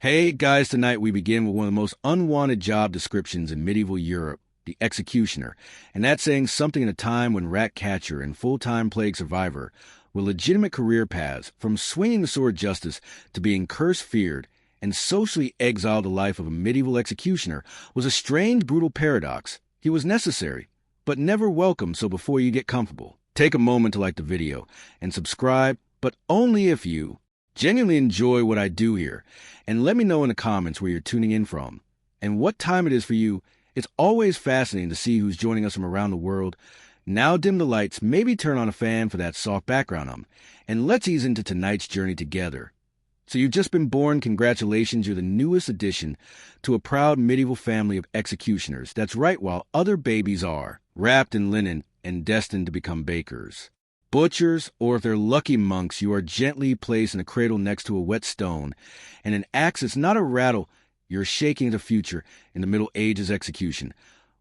Hey guys, tonight we begin with one of the most unwanted job descriptions in medieval Europe, the executioner. And that's saying something in a time when rat catcher and full-time plague survivor were legitimate career paths, from swinging the sword justice to being curse-feared and socially exiled. The life of a medieval executioner was a strange, brutal paradox. He was necessary, but never welcome, so before you get comfortable, take a moment to like the video and subscribe, but only if you genuinely enjoy what I do here. And let me know in the comments where you're tuning in from and what time it is for you. It's always fascinating to see who's joining us from around the world. Now dim the lights, maybe turn on a fan for that soft background and let's ease into tonight's journey together. So you've just been born. Congratulations, you're the newest addition to a proud medieval family of executioners. That's right, while other babies are wrapped in linen and destined to become bakers, butchers, or if they're lucky monks, you are gently placed in a cradle next to a wet stone, and an axe is not a rattle. You're shaking the future in the Middle Ages. Execution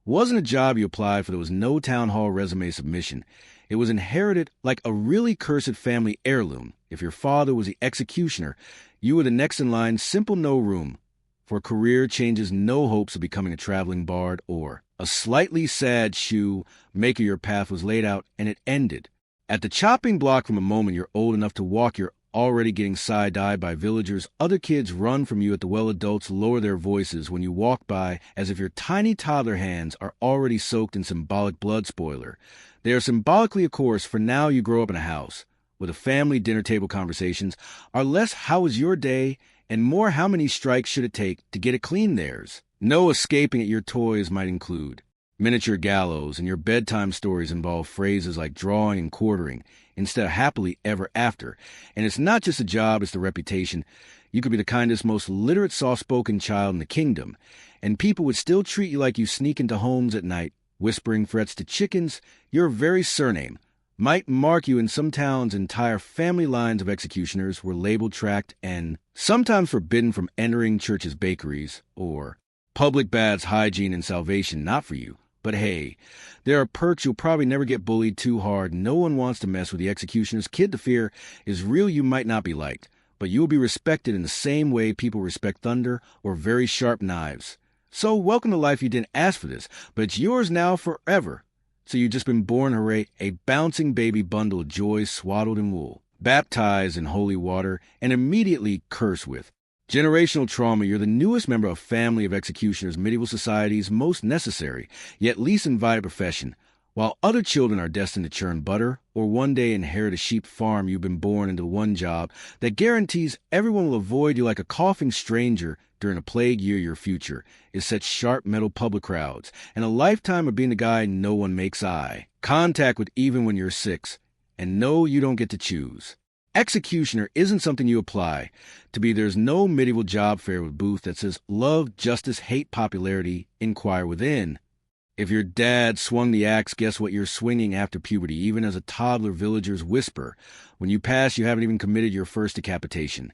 wasn't a job you applied for. There was no town hall resume submission. It was inherited like a really cursed family heirloom. If your father was the executioner, you were the next in line. Simple, no room for career changes, no hopes of becoming a traveling bard or a slightly sad shoe maker. Your path was laid out, and it ended at the chopping block. From a moment you're old enough to walk, you're already getting side-eyed by villagers. Other kids run from you at the well. Adults lower their voices when you walk by, as if your tiny toddler hands are already soaked in symbolic blood. Spoiler, they are symbolically, of course, for now you grow up in a house where the family dinner table conversations are less "how was your day?" and more "how many strikes should it take to get it clean?" Theirs no escaping it. Your toys might include miniature gallows, and your bedtime stories involve phrases like drawing and quartering instead of happily ever after. And it's not just a job, it's the reputation. You could be the kindest, most literate, soft-spoken child in the kingdom, and people would still treat you like you sneak into homes at night, whispering threats to chickens. Your very surname might mark you. In some towns, entire family lines of executioners were labeled, tracked, and sometimes forbidden from entering churches, bakeries, or public baths. Hygiene and salvation not for you. But hey, there are perks. You'll probably never get bullied too hard. No one wants to mess with the executioner's kid. The fear is real. You might not be liked, but you will be respected in the same way people respect thunder or very sharp knives. So welcome to life. You didn't ask for this, but it's yours now forever. So you've just been born, hooray, a bouncing baby bundle of joy, swaddled in wool, baptized in holy water, and immediately cursed with generational trauma. You're the newest member of a family of executioners, medieval society's most necessary, yet least invited profession. While other children are destined to churn butter or one day inherit a sheep farm, you've been born into one job that guarantees everyone will avoid you like a coughing stranger during a plague year. Your future is such sharp metal public crowds and a lifetime of being the guy no one makes eye contact with even when you're 6. And no, you don't get to choose. Executioner isn't something you apply to be. There's no medieval job fair with booth that says love, justice, hate, popularity, inquire within. If your dad swung the axe, guess what you're swinging after puberty. Even as a toddler, villagers whisper. When you pass, you haven't even committed your first decapitation,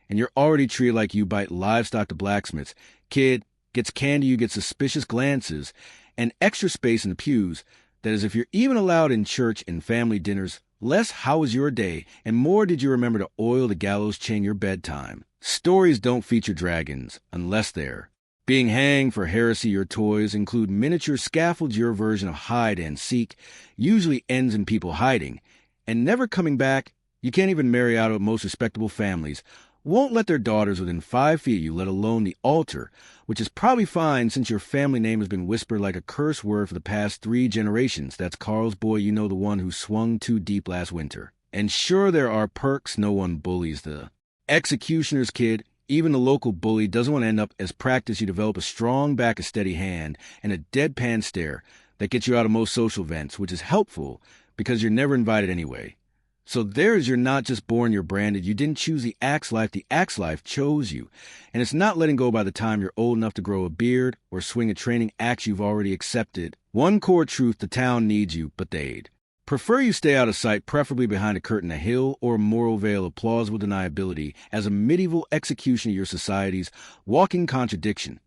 and you're already treated like you bite livestock to blacksmiths. Kid gets candy, you get suspicious glances, and extra space in the pews. That is, if you're even allowed in church and family dinners. Less "how was your day?" and more "did you remember to oil the gallows chain?" Your bedtime stories don't feature dragons unless they're being hanged for heresy. Your toys include miniature scaffolds. Your version of hide and seek usually ends in people hiding and never coming back. You can't even marry out of most respectable families. Won't let their daughters within 5 feet of you, let alone the altar, which is probably fine since your family name has been whispered like a curse word for the past 3 generations. That's Carl's boy, you know, the one who swung too deep last winter. And sure, there are perks. No one bullies the executioner's kid. Even the local bully doesn't want to end up as practice. You develop a strong back, a steady hand, and a deadpan stare that gets you out of most social events, which is helpful because you're never invited anyway. So there's you're not just born, you're branded. You didn't choose the axe life chose you. And it's not letting go by the time you're old enough to grow a beard or swing a training axe. You've already accepted one core truth: the town needs you, but they'd prefer you stay out of sight, preferably behind a curtain, a hill, or a moral veil of plausible deniability. As a medieval executioner, your society's walking contradiction.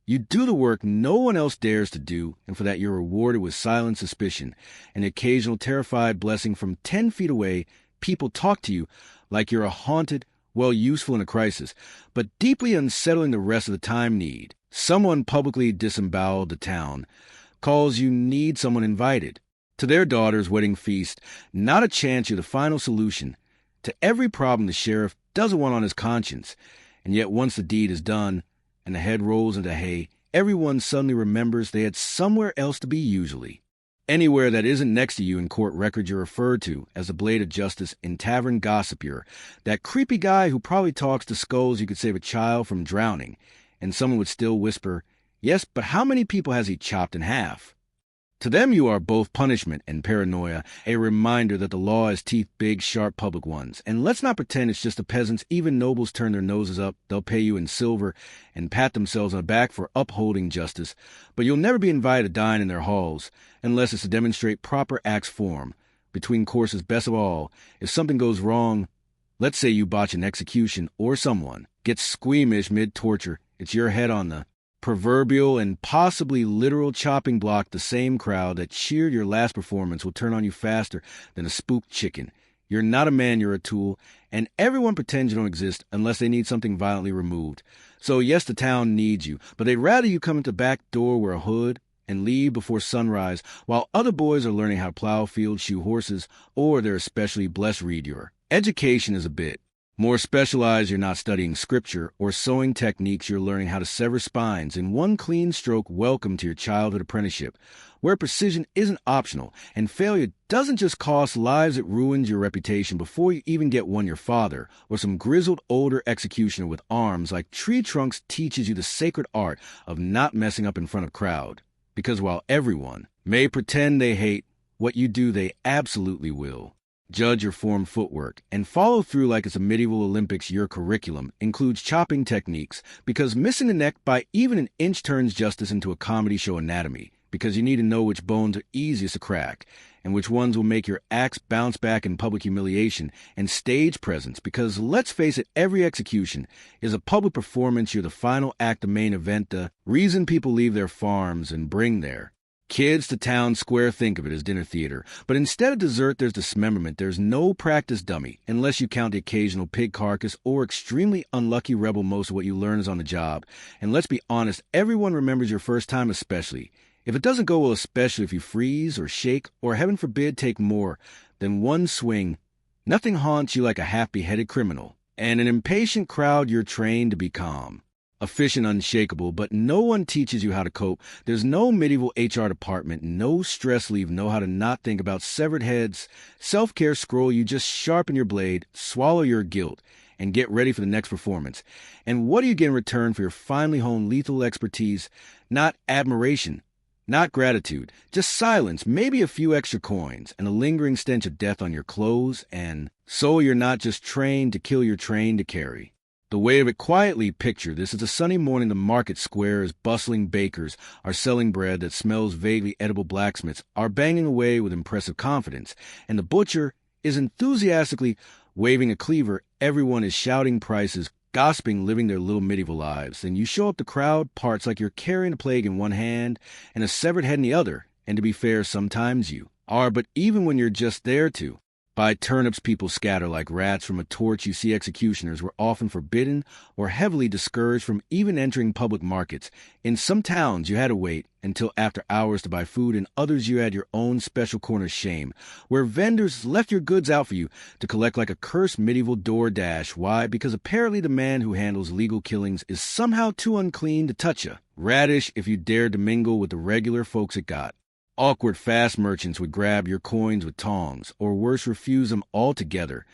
You do the work no one else dares to do, and for that you're rewarded with silent suspicion, an occasional terrified blessing. From 10 feet away, people talk to you like you're a haunted well, useful in a crisis, but deeply unsettling the rest of the time need. Someone publicly disemboweled the town, calls you need someone invited. To their daughter's wedding feast, not a chance you're the final solution. To every problem the sheriff doesn't want on his conscience. And yet once the deed is done, and the head rolls into hay, everyone suddenly remembers they had somewhere else to be usually. Anywhere that isn't next to you in court records you're referred to as the blade of justice in tavern gossip. You're that creepy guy who probably talks to skulls you could save a child from drowning, and someone would still whisper, yes, but how many people has he chopped in half? To them you are both punishment and paranoia, a reminder that the law has teeth, big, sharp public ones. And let's not pretend it's just the peasants. Even nobles turn their noses up. They'll pay you in silver and pat themselves on the back for upholding justice. But you'll never be invited to dine in their halls, unless it's to demonstrate proper acts form. Between courses, best of all, if something goes wrong, let's say you botch an execution or someone gets squeamish mid-torture, it's your head on the proverbial and possibly literal chopping block. The same crowd that cheered your last performance will turn on you faster than a spooked chicken. You're not a man, you're a tool, and everyone pretends you don't exist unless they need something violently removed. So yes, the town needs you, but they'd rather you come in the back door, wear a hood, and leave before sunrise, while other boys are learning how to plow fields, shoe horses, or they're especially blessed read your education is a bit more specialized. You're not studying scripture or sewing techniques. You're learning how to sever spines in one clean stroke. Welcome to your childhood apprenticeship, where precision isn't optional and failure doesn't just cost lives, it ruins your reputation before you even get one. Your father or some grizzled older executioner with arms like tree trunks teaches you the sacred art of not messing up in front of crowd. Because while everyone may pretend they hate what you do, they absolutely will. Judge your form footwork and follow through like it's a medieval Olympics. Your curriculum includes chopping techniques, because missing the neck by even an inch turns justice into a comedy show anatomy, because you need to know which bones are easiest to crack and which ones will make your axe bounce back in public humiliation, and stage presence, because let's face it, every execution is a public performance. You're the final act, the main event, the reason people leave their farms and bring their kids to town square. Think of it as dinner theater. But instead of dessert, there's dismemberment. There's no practice dummy, unless you count the occasional pig carcass or extremely unlucky rebel. Most of what you learn is on the job. And let's be honest, everyone remembers your first time especially. If it doesn't go well, especially if you freeze or shake or, heaven forbid, take more than one swing, nothing haunts you like a half-beheaded criminal. And an impatient crowd, you're trained to be calm, efficient, unshakable, but no one teaches you how to cope. There's no medieval HR department, no stress leave, know how to not think about severed heads, self-care scroll. You just sharpen your blade, swallow your guilt, and get ready for the next performance. And what do you get in return for your finely honed lethal expertise? Not admiration, not gratitude, just silence, maybe a few extra coins, and a lingering stench of death on your clothes. And so you're not just trained to kill, you're trained to carry the weight of it quietly. Picture this: it's a sunny morning. The market square is bustling. Bakers are selling bread that smells vaguely edible. Blacksmiths are banging away with impressive confidence, and the butcher is enthusiastically waving a cleaver. Everyone is shouting prices, gossiping, living their little medieval lives. And you show up, the crowd parts like you're carrying a plague in one hand and a severed head in the other. And to be fair, sometimes you are, but even when you're just there to buy turnips, people scatter like rats from a torch. You see, executioners were often forbidden or heavily discouraged from even entering public markets. In some towns, you had to wait until after hours to buy food. In others, you had your own special corner, shame, where vendors left your goods out for you to collect like a cursed medieval DoorDash. Why? Because apparently the man who handles legal killings is somehow too unclean to touch you. Radish if you dared to mingle with the regular folks it got. Awkward fast merchants would grab your coins with tongs, or worse, refuse them altogether.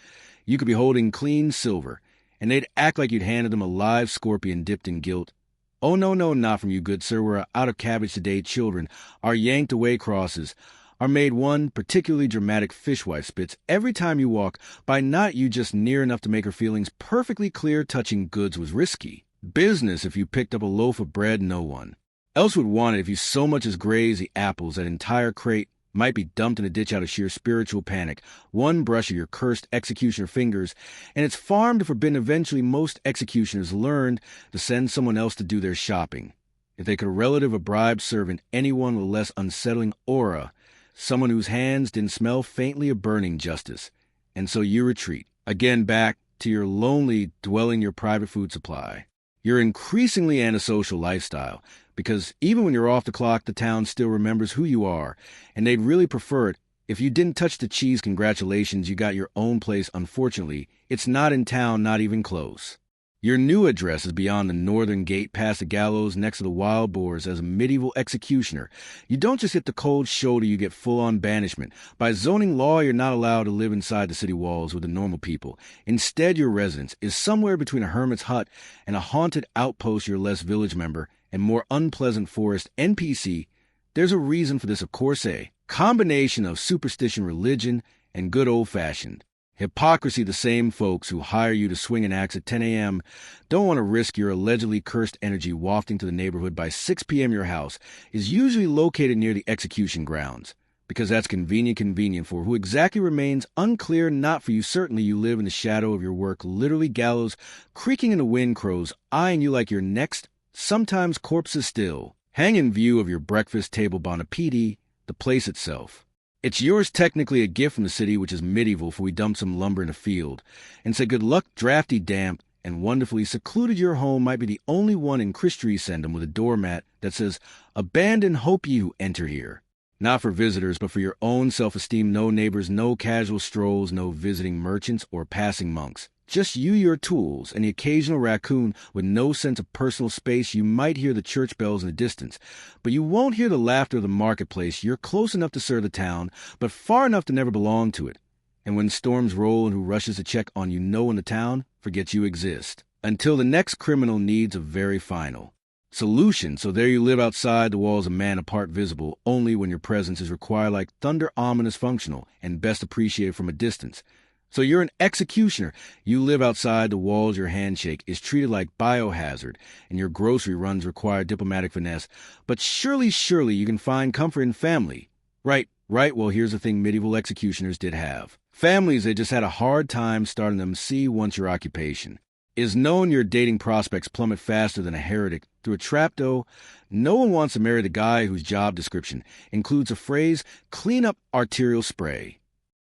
You could be holding clean silver, and they'd act like you'd handed them a live scorpion dipped in guilt. Oh, no, not from you, good sir. We're out of cabbage today. Children are yanked away. Crosses are made. One particularly dramatic fishwife spits every time you walk. By not you, just near enough to make her feelings perfectly clear. Touching goods was risky business. If you picked up a loaf of bread, no one else would want it. If you so much as graze the apples, that entire crate might be dumped in a ditch out of sheer spiritual panic. One brush of your cursed executioner fingers, and it's farmed to forbidden. Eventually, most executioners learned to send someone else to do their shopping. If they could, a relative, a bribed servant, anyone with a less unsettling aura, someone whose hands didn't smell faintly of burning justice. And so you retreat, again back to your lonely dwelling your private food supply. You're increasingly antisocial lifestyle, because even when you're off the clock, the town still remembers who you are, and they'd really prefer it if you didn't touch the cheese. Congratulations, you got your own place. Unfortunately, it's not in town, not even close. Your new address is beyond the northern gate, past the gallows, next to the wild boars. As a medieval executioner, you don't just get the cold shoulder, you get full-on banishment. By zoning law, you're not allowed to live inside the city walls with the normal people. Instead, your residence is somewhere between a hermit's hut and a haunted outpost. You're less village member and more unpleasant forest NPC. There's a reason for this, of course, a combination of superstition, religion, and good old-fashioned hypocrisy. The same folks who hire you to swing an axe at 10 a.m. don't want to risk your allegedly cursed energy wafting to the neighborhood by 6 p.m. Your house is usually located near the execution grounds, because that's convenient for who exactly remains unclear. Not for you. Certainly you live in the shadow of your work, literally gallows creaking in the wind, crows eyeing you like you're next, sometimes corpses still hang in view of your breakfast table. Bon appetit, the place itself. It's yours, technically a gift from the city, which is medieval, for we dumped some lumber in a field, and say good luck. Drafty, damp, and wonderfully secluded, your home might be the only one in Christendom with a doormat that says, "Abandon hope ye who enter here." Not for visitors, but for your own self-esteem. No neighbors, no casual strolls, no visiting merchants or passing monks. Just you, your tools, and the occasional raccoon with no sense of personal space. You might hear the church bells in the distance, but you won't hear the laughter of the marketplace. You're close enough to serve the town, but far enough to never belong to it. And when storms roll and who rushes to check on you, no one in the town forgets you exist. Until the next criminal needs a very final solution. So there you live outside the walls, a man apart, visible only when your presence is required, like thunder, ominous, functional, and best appreciated from a distance. So you're an executioner. You live outside the walls. Your handshake is treated like biohazard, and your grocery runs require diplomatic finesse. But surely you can find comfort in family. Right. Well, here's the thing medieval executioners did have. Families, they just had a hard time starting them. See, once your occupation is known, your dating prospects plummet faster than a heretic through a trapdoor. No one wants to marry the guy whose job description includes a phrase, "clean up arterial spray."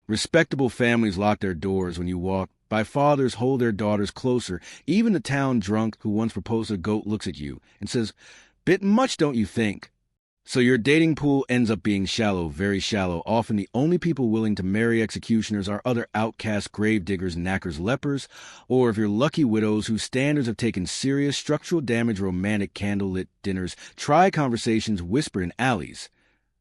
Respectable families lock their doors when you walk by. Fathers hold their daughters closer. Even the town drunk who once proposed a goat looks at you and says, "Bit much, don't you think?" So your dating pool ends up being shallow, very shallow. Often the only people willing to marry executioners are other outcasts, grave diggers, knackers, lepers, or if you're lucky, widows whose standards have taken serious structural damage. Romantic candlelit dinners, try conversations whispered in alleys,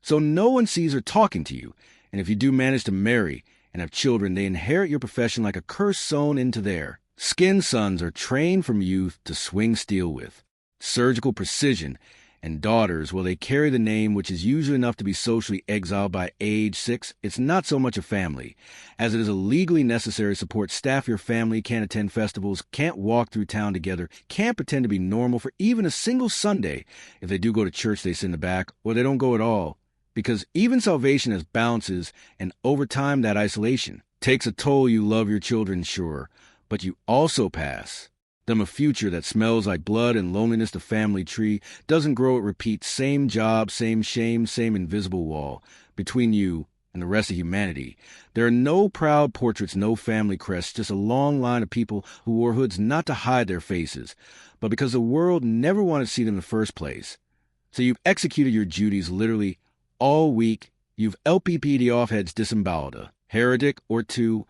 so no one sees her talking to you. And if you do manage to marry and have children, they inherit your profession like a curse sewn into their skin. Sons are trained from youth to swing steel with surgical precision, and daughters, well, they carry the name, which is usually enough to be socially exiled by age 6. It's not so much a family as it is a legally necessary support staff. Your family can't attend festivals, can't walk through town together, can't pretend to be normal for even a single Sunday. If they do go to church, they sit in the back, or they don't go at all. Because even salvation has bounces, and over time that isolation takes a toll. You love your children, sure, but you also pass them a future that smells like blood and loneliness. The family tree doesn't grow, it repeats. Same job, same shame, same invisible wall between you and the rest of humanity. There are no proud portraits, no family crests, just a long line of people who wore hoods not to hide their faces, but because the world never wanted to see them in the first place. So you've executed your duties literally all week. You've LPP'd the offheads, disemboweled a heretic or two,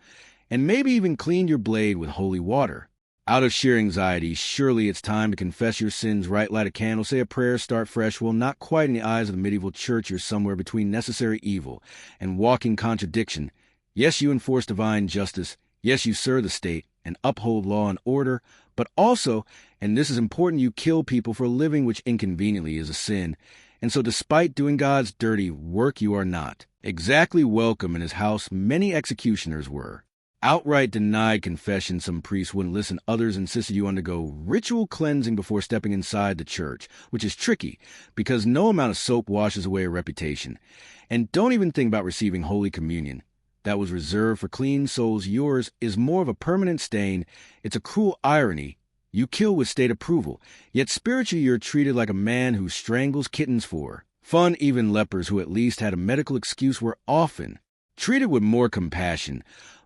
and maybe even cleaned your blade with holy water. Out of sheer anxiety, surely it's time to confess your sins, right? Light a candle, say a prayer, start fresh. Well, not quite in the eyes of the medieval church. You're somewhere between necessary evil and walking contradiction. Yes, you enforce divine justice. Yes, you serve the state and uphold law and order. But also, and this is important, you kill people for a living, which inconveniently is a sin. And so despite doing God's dirty work, you are not exactly welcome in his house. Many executioners were outright denied confession. Some priests wouldn't listen. Others insisted you undergo ritual cleansing before stepping inside the church, which is tricky because no amount of soap washes away a reputation. And don't even think about receiving Holy Communion. That was reserved for clean souls. Yours is more of a permanent stain. It's a cruel irony. You kill with state approval, yet spiritually you're treated like a man who strangles kittens for fun. Even lepers who at least had a medical excuse were often treated with more compassion.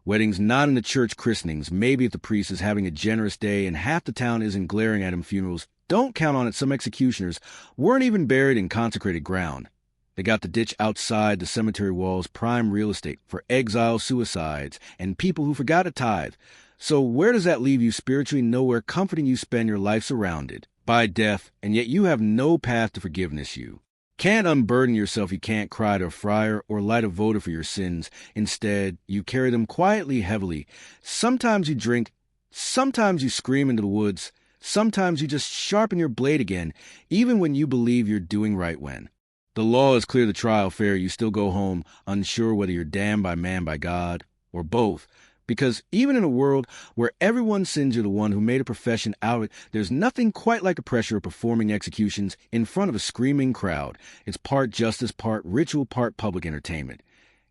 Weddings not in the church christenings, maybe if the priest is having a generous day and half the town isn't glaring at him. Funerals, don't count on it. Some executioners weren't even buried in consecrated ground. They got the ditch outside the cemetery walls, prime real estate for exile suicides and people who forgot to tithe. So where does that leave you spiritually? Nowhere. Comforting you spend your life surrounded by death, and yet you have no path to forgiveness. You can't unburden yourself. You can't cry to a friar or light a votive for your sins. Instead, you carry them quietly, heavily. Sometimes you drink, sometimes you scream into the woods, sometimes you just sharpen your blade again, even when you believe you're doing right. When the law is clear, the trial fair, you still go home, unsure whether you're damned by man, by God, or both. Because even in a world where everyone sins, you're the one who made a profession out of it. There's nothing quite like the pressure of performing executions in front of a screaming crowd. It's part justice, part ritual, part public entertainment.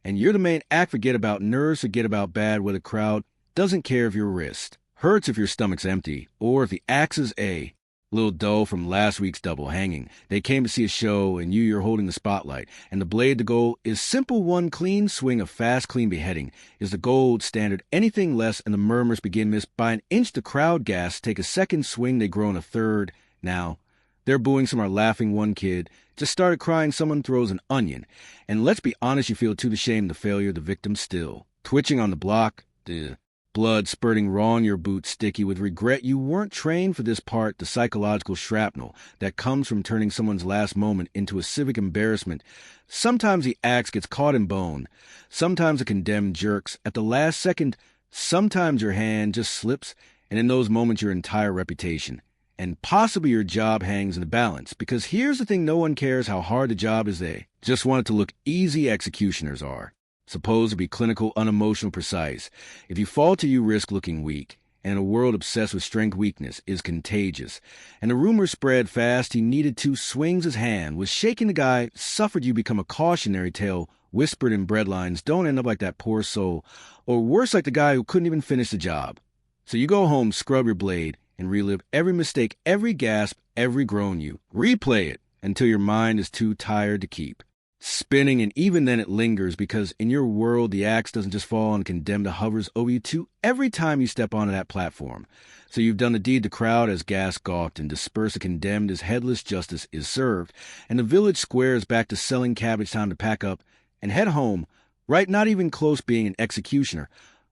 And you're the main act. Forget about nerves, forget about bad weather. Crowd doesn't care if your wrist hurts, if your stomach's empty, or if the axe is a little dull from last week's double hanging. They came to see a show, and you're holding the spotlight. And the blade, the goal, is simple. One clean swing, a fast, clean beheading is the gold standard. Anything less, and the murmurs begin. Missed by an inch, the crowd gasps. Take a second swing, they groan a third. Now, they're booing, some are laughing. One kid just started crying. Someone throws an onion. And let's be honest, you feel too ashamed. The failure, the victim still twitching on the block. The blood spurting raw on your boots, sticky with regret. You weren't trained for this part, the psychological shrapnel that comes from turning someone's last moment into a civic embarrassment. Sometimes the axe gets caught in bone. Sometimes a condemned jerks at the last second. Sometimes your hand just slips, and in those moments your entire reputation and possibly your job hangs in the balance. Because here's the thing, no one cares how hard the job is. They just want it to look easy. Executioners are supposed to be clinical, unemotional, precise. If you falter, you risk looking weak. And in a world obsessed with strength, weakness is contagious. And the rumor spread fast. He needed 2 swings. His hand was shaking. The guy suffered. You become a cautionary tale whispered in breadlines. Don't end up like that poor soul, or worse, like the guy who couldn't even finish the job. So you go home, scrub your blade, and relive every mistake, every gasp, every groan. You replay it until your mind is too tired to keep spinning, and even then it lingers, because in your world the axe doesn't just fall and condemned, it hovers over you too every time you step onto that platform. So you've done the deed. The crowd has gas gawked and dispersed. The condemned is headless. Justice is served, and the village square is back to selling cabbage. Time to pack up and head home. Right? Not even close. Being an executioner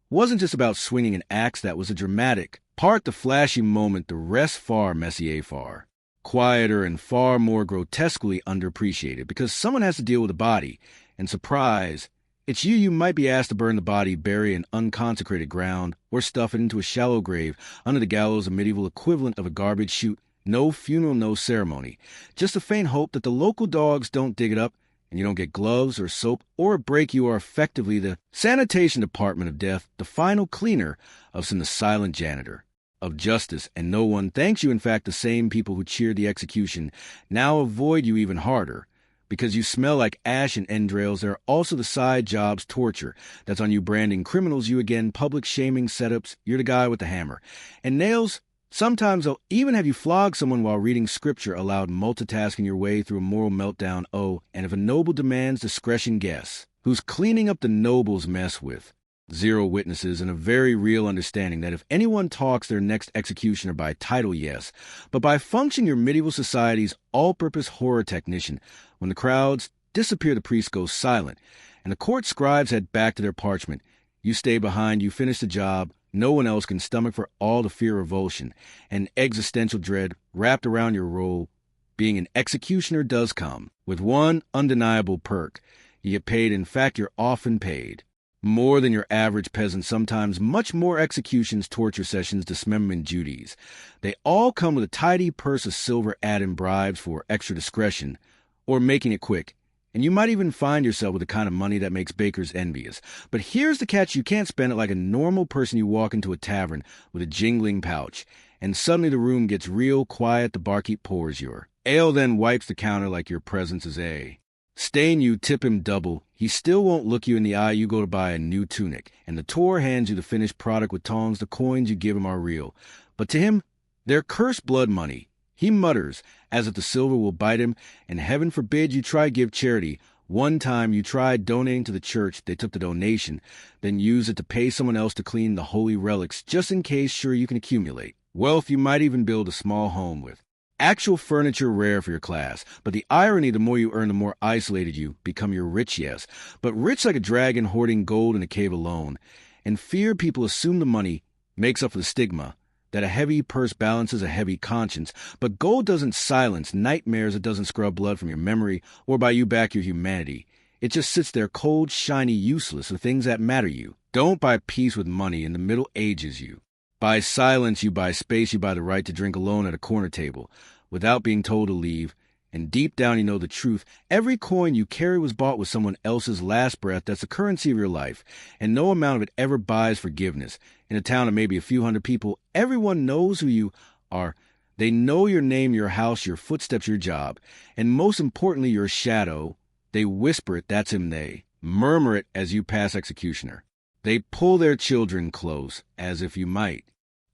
wasn't just about swinging an axe. That was a dramatic part, the flashy moment. The rest far, Messier, far quieter and far more grotesquely underappreciated, because someone has to deal with the body. And surprise, it's you. You might be asked to burn the body, bury in unconsecrated ground, or stuff it into a shallow grave under the gallows, a medieval equivalent of a garbage chute. No funeral, no ceremony. Just a faint hope that the local dogs don't dig it up, and you don't get gloves or soap or a break. You are effectively the sanitation department of death, the final cleaner of sin, the silent janitor of justice, and no one thanks you. In fact, the same people who cheered the execution now avoid you even harder, because you smell like ash and entrails. There are also the side jobs, torture that's on you, branding criminals. You again, public shaming setups. You're the guy with the hammer and nails. Sometimes they'll even have you flog someone while reading scripture aloud, multitasking your way through a moral meltdown. Oh, and if a noble demands discretion, guess who's cleaning up the noble's mess with 0 witnesses, and a very real understanding that if anyone talks, their next executioner by title, yes, but by function, your medieval society's all-purpose horror technician. When the crowds disappear, the priest goes silent, and the court scribes head back to their parchment. You stay behind. You finish the job no one else can stomach, for all the fear, revulsion, and existential dread wrapped around your role. Being an executioner does come with one undeniable perk. You get paid. In fact, you're often paid more than your average peasant, sometimes much more. Executions, torture sessions, dismemberment duties, they all come with a tidy purse of silver, add-in bribes for extra discretion or making it quick. And you might even find yourself with the kind of money that makes bakers envious. But here's the catch: you can't spend it like a normal person. You walk into a tavern with a jingling pouch, and suddenly the room gets real quiet. The barkeep pours your ale, then wipes the counter like your presence is a stain. You tip him double. He still won't look you in the eye. You go to buy a new tunic, and the tour hands you the finished product with tongs. The coins you give him are real, but to him, they're cursed blood money. He mutters as if the silver will bite him, and heaven forbid you try give charity. One time you tried donating to the church, they took the donation, then used it to pay someone else to clean the holy relics, just in case sure you can accumulate wealth you might even build a small home with. Actual furniture rare for your class, but the irony, the more you earn, the more isolated you become. You're rich, yes, but rich like a dragon hoarding gold in a cave alone. And fear people assume the money makes up for the stigma, that a heavy purse balances a heavy conscience, but gold doesn't silence nightmares, it doesn't scrub blood from your memory or buy you back your humanity. It just sits there cold, shiny, useless for things that matter you. Don't buy peace with money. In the Middle Ages, you buy silence, you buy space, you buy the right to drink alone at a corner table without being told to leave. And deep down you know the truth. Every coin you carry was bought with someone else's last breath. That's the currency of your life. And no amount of it ever buys forgiveness. In a town of maybe a few hundred people, everyone knows who you are. They know your name, your house, your footsteps, your job. And most importantly, your shadow. They whisper it, that's him, they murmur it as you pass executioner. They pull their children close, as if you might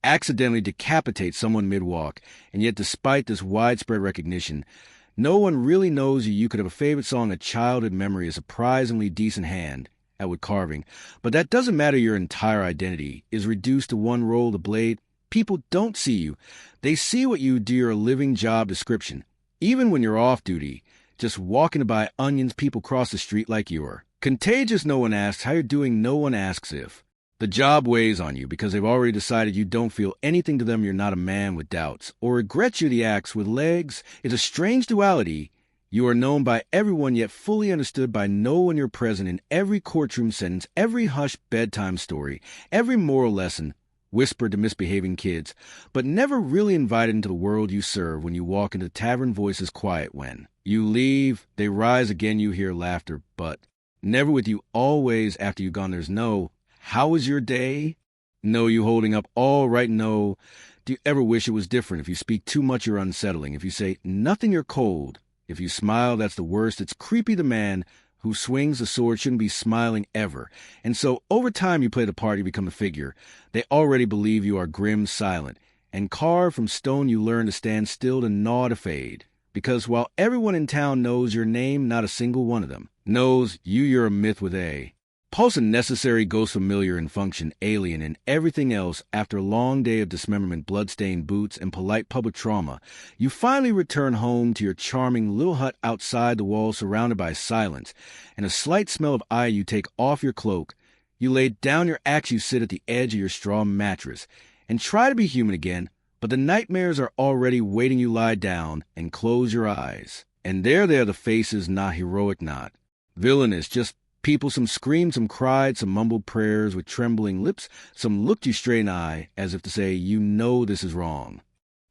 accidentally decapitate someone mid-walk. And yet despite this widespread recognition, no one really knows you. You could have a favorite song, a childhood memory, a surprisingly decent hand at wood carving. But that doesn't matter. Your entire identity is reduced to one roll, the blade. People don't see you. They see what you do, your living job description. Even when you're off duty, just walking to buy onions, people cross the street like you are. Contagious, no one asks. How you're doing, no one asks if. The job weighs on you because they've already decided you don't feel anything to them. You're not a man with doubts. Or regret you're the axe with legs. It's a strange duality. You are known by everyone, yet fully understood by no one. You're present in every courtroom sentence, every hushed bedtime story, every moral lesson whispered to misbehaving kids, but never really invited into the world you serve. When you walk into tavern, voices quiet. When you leave, they rise again. You hear laughter, but never with you. Always after you've gone, there's no, how was your day? No, you holding up all right. No. Do you ever wish it was different? If you speak too much, you're unsettling. If you say nothing, you're cold. If you smile, that's the worst. It's creepy. The man who swings the sword shouldn't be smiling ever. And so over time you play the part, you become a figure. They already believe you are grim, silent. And carved from stone you learn to stand still, to gnaw, to fade. Because while everyone in town knows your name, not a single one of them knows you're a myth with a pulse, and necessary, ghost, familiar and function, alien, and everything else. After a long day of dismemberment, blood-stained boots, and polite public trauma, you finally return home to your charming little hut outside the walls, surrounded by silence and a slight smell of eye. You take off your cloak, you lay down your axe, you sit at the edge of your straw mattress and try to be human again, but the nightmares are already waiting. You lie down and close your eyes, and there they are, the faces, not heroic, not villainous, just people. Some screamed, some cried, some mumbled prayers with trembling lips, some looked you straight in the eye as if to say, you know this is wrong.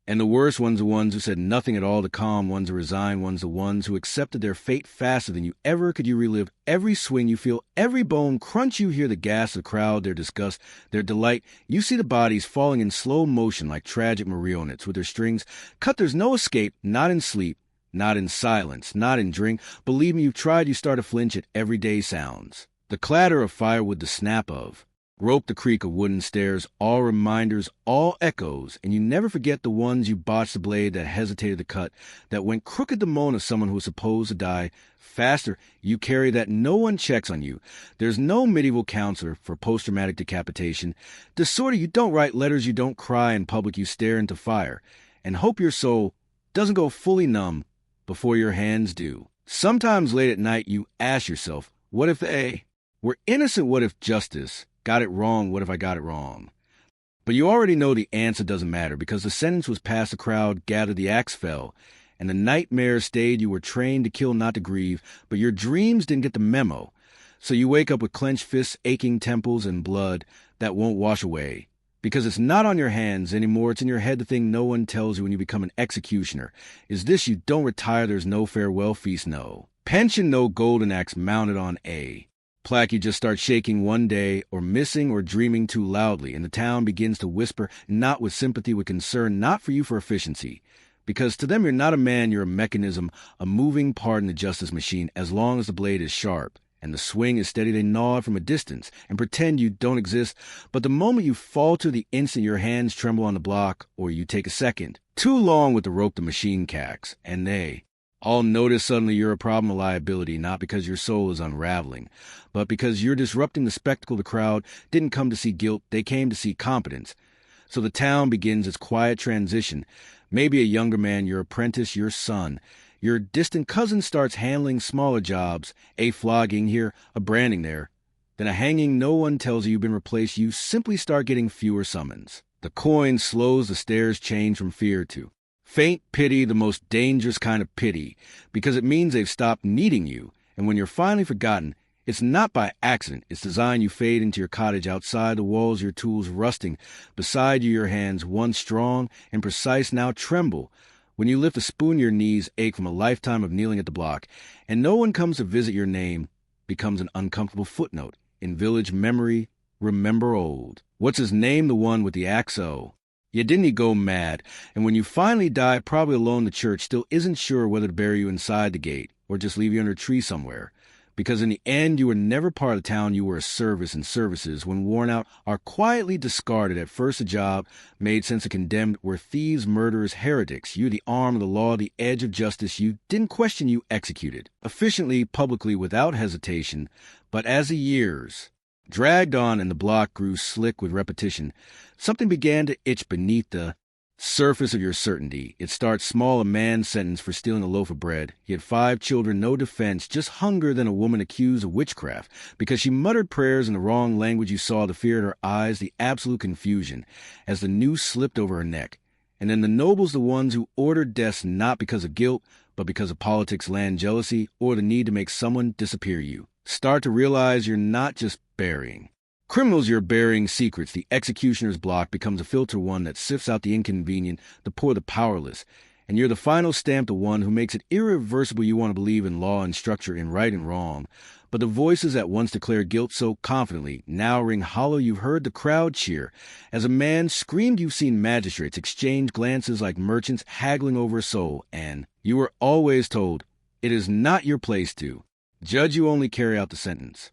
And the worst ones, the ones who said nothing at all, the calm ones, the resigned ones, the ones who accepted their fate faster than you ever could. You relive every swing, you feel every bone crunch, you hear the gasp of the crowd, their disgust, their delight. You see the bodies falling in slow motion like tragic marionettes with their strings cut. There's no escape, not in sleep, not in silence, not in drink. Believe me, you've tried. You start to flinch at everyday sounds. The clatter of firewood, the snap of rope, the creak of wooden stairs, all reminders, all echoes. And you never forget the ones you botched, the blade that hesitated to cut, that went crooked, the moan of someone who was supposed to die faster. You carry that. No one checks on you. There's no medieval counselor for post-traumatic decapitation. Disorder, you don't write letters, you don't cry in public, you stare into fire and hope your soul doesn't go fully numb before your hands do. Sometimes late at night you ask yourself, what if they were innocent? What if justice got it wrong? What if I got it wrong? But you already know the answer doesn't matter, because the sentence was passed, the crowd gathered, the axe fell, and the nightmare stayed. You were trained to kill, not to grieve, but your dreams didn't get the memo. So you wake up with clenched fists, aching temples, and blood that won't wash away. Because it's not on your hands anymore, it's in your head. The thing no one tells you when you become an executioner is this: you don't retire, there's no farewell feast, no pension, no golden axe mounted on a plaque. You just start shaking one day, or missing, or dreaming too loudly, and the town begins to whisper, not with sympathy, with concern, not for you, for efficiency. Because to them you're not a man, you're a mechanism, a moving part in the justice machine. As long as the blade is sharp and the swing is steady, they nod from a distance and pretend you don't exist. But the moment you falter, the instant your hands tremble on the block, or you take a second too long with the rope, the machine cacks, and they All notice suddenly you're a problem, a liability, not because your soul is unraveling, but because you're disrupting the spectacle. The crowd didn't come to see guilt, they came to see competence. So the town begins its quiet transition. Maybe a younger man, your apprentice, your son. Your distant cousin starts handling smaller jobs, a flogging here, a branding there. Then a hanging, no one tells you you've been replaced. You simply start getting fewer summons. The coin slows, the stares change from fear to faint pity, the most dangerous kind of pity, because it means they've stopped needing you. And when you're finally forgotten, it's not by accident. It's designed. You fade into your cottage outside the walls, your tools rusting. Beside you, your hands, once strong and precise, now tremble. When you lift a spoon, your knees ache from a lifetime of kneeling at the block. And no one comes to visit. Your name becomes an uncomfortable footnote. In village memory, remember old. What's his name? The one with the axe O. Yet didn't he go mad? And when you finally die, probably alone, the church still isn't sure whether to bury you inside the gate or just leave you under a tree somewhere. Because in the end, you were never part of the town. You were a service, and services, when worn out, are quietly discarded. At first a job, made sense of condemned, were thieves, murderers, heretics. You, the arm of the law, the edge of justice. You didn't question, you executed. Efficiently, publicly, without hesitation. But as the years dragged on and the block grew slick with repetition, something began to itch beneath the surface of your certainty. It starts small, a man sentenced for stealing a loaf of bread. He had 5 children, no defense, just hunger. Then a woman accused of witchcraft because she muttered prayers in the wrong language. You saw the fear in her eyes, the absolute confusion, as the noose slipped over her neck. And then the nobles, the ones who ordered deaths not because of guilt, but because of politics, land jealousy, or the need to make someone disappear, you start to realize you're not just burying criminals, you're burying secrets. The executioner's block becomes a filter, one that sifts out the inconvenient, the poor, the powerless. And you're the final stamp, the one who makes it irreversible. You want to believe in law and structure, in right and wrong. But the voices that once declared guilt so confidently now ring hollow. You've heard the crowd cheer as a man screamed. You've seen magistrates exchange glances like merchants haggling over a soul. And you were always told it is not your place to judge. You only carry out the sentence.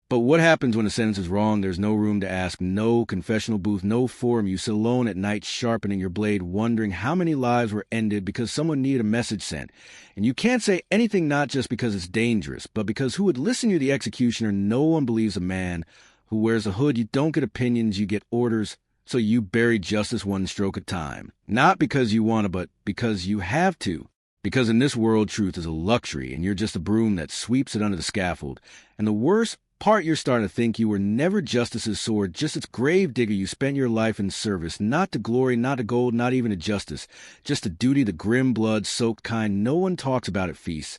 But what happens when a sentence is wrong? There's no room to ask, no confessional booth, no forum. You sit alone at night, sharpening your blade, wondering how many lives were ended because someone needed a message sent. And you can't say anything, not just because it's dangerous, but because who would listen to you, the executioner? No one believes a man who wears a hood. You don't get opinions, you get orders. So you bury justice one stroke at a time. Not because you want to, but because you have to. Because in this world, truth is a luxury, and you're just a broom that sweeps it under the scaffold. And the worst part, you're starting to think you were never justice's sword, just its grave digger. You spent your life in service, not to glory, not to gold, not even to justice, just to duty, the grim, blood-soaked kind no one talks about at feasts.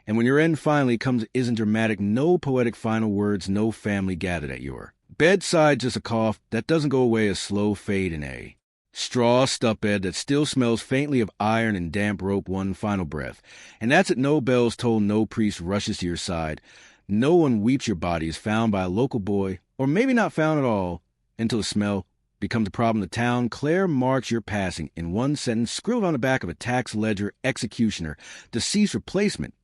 And when your end finally comes, it isn't dramatic, no poetic final words, no family gathered at your bedside, just a cough that doesn't go away, a slow fade in a straw stuffed bed that still smells faintly of iron and damp rope, one final breath. And that's it, no bells toll, no priest rushes to your side. No one weeps. Your body is found by a local boy, or maybe not found at all, until the smell becomes a problem. The town, Claire marks your passing in one sentence, scribbled on the back of a tax ledger: executioner, deceased replacement.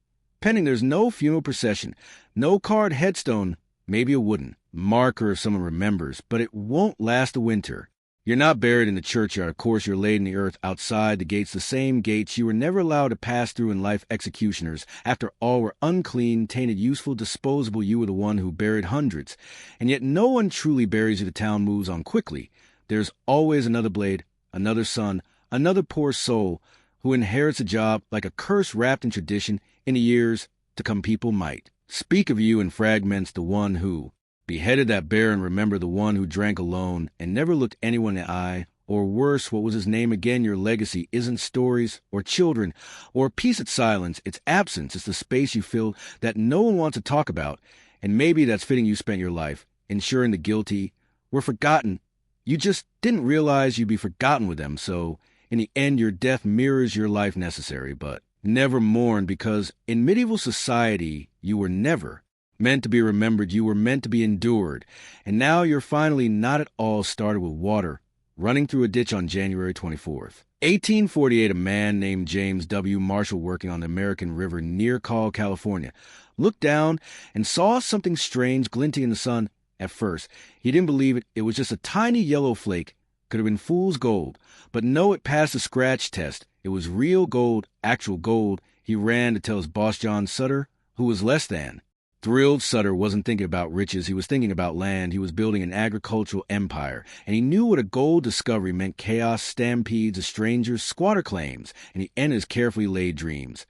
Pending, there's no funeral procession, no card headstone, maybe a wooden marker if someone remembers, but it won't last the winter. You're not buried in the churchyard. Of course, you're laid in the earth outside the gates, the same gates you were never allowed to pass through in life. Executioners, after all, were unclean, tainted, useful, disposable. You were the one who buried hundreds. And yet no one truly buries you. The town moves on quickly. There's always another blade, another son, another poor soul who inherits a job like a curse wrapped in tradition. In the years to come, people might speak of you in fragments, the one who beheaded that bear, and remember the one who drank alone and never looked anyone in the eye. Or worse, what was his name again? Your legacy isn't stories or children or peace. It's silence, it's absence, it's the space you filled that no one wants to talk about. And maybe that's fitting. You spent your life ensuring the guilty were forgotten. You just didn't realize you'd be forgotten with them. So in the end, your death mirrors your life, necessary but never mourned, because in medieval society you were never meant to be remembered. You were meant to be endured. And now you're finally not at all. Started with water running through a ditch on January 24th, 1848. A man named James W. Marshall, working on the American River near Call, California, looked down and saw something strange glinting in the sun. At first, he didn't believe it. It was just a tiny yellow flake. Could have been fool's gold. But no, it passed the scratch test. It was real gold, actual gold. He ran to tell his boss John Sutter, who was less than. Thrilled, Sutter wasn't thinking about riches, he was thinking about land. He was building an agricultural empire, and he knew what a gold discovery meant: chaos, stampedes of strangers, squatter claims, and he ended his carefully laid dreams.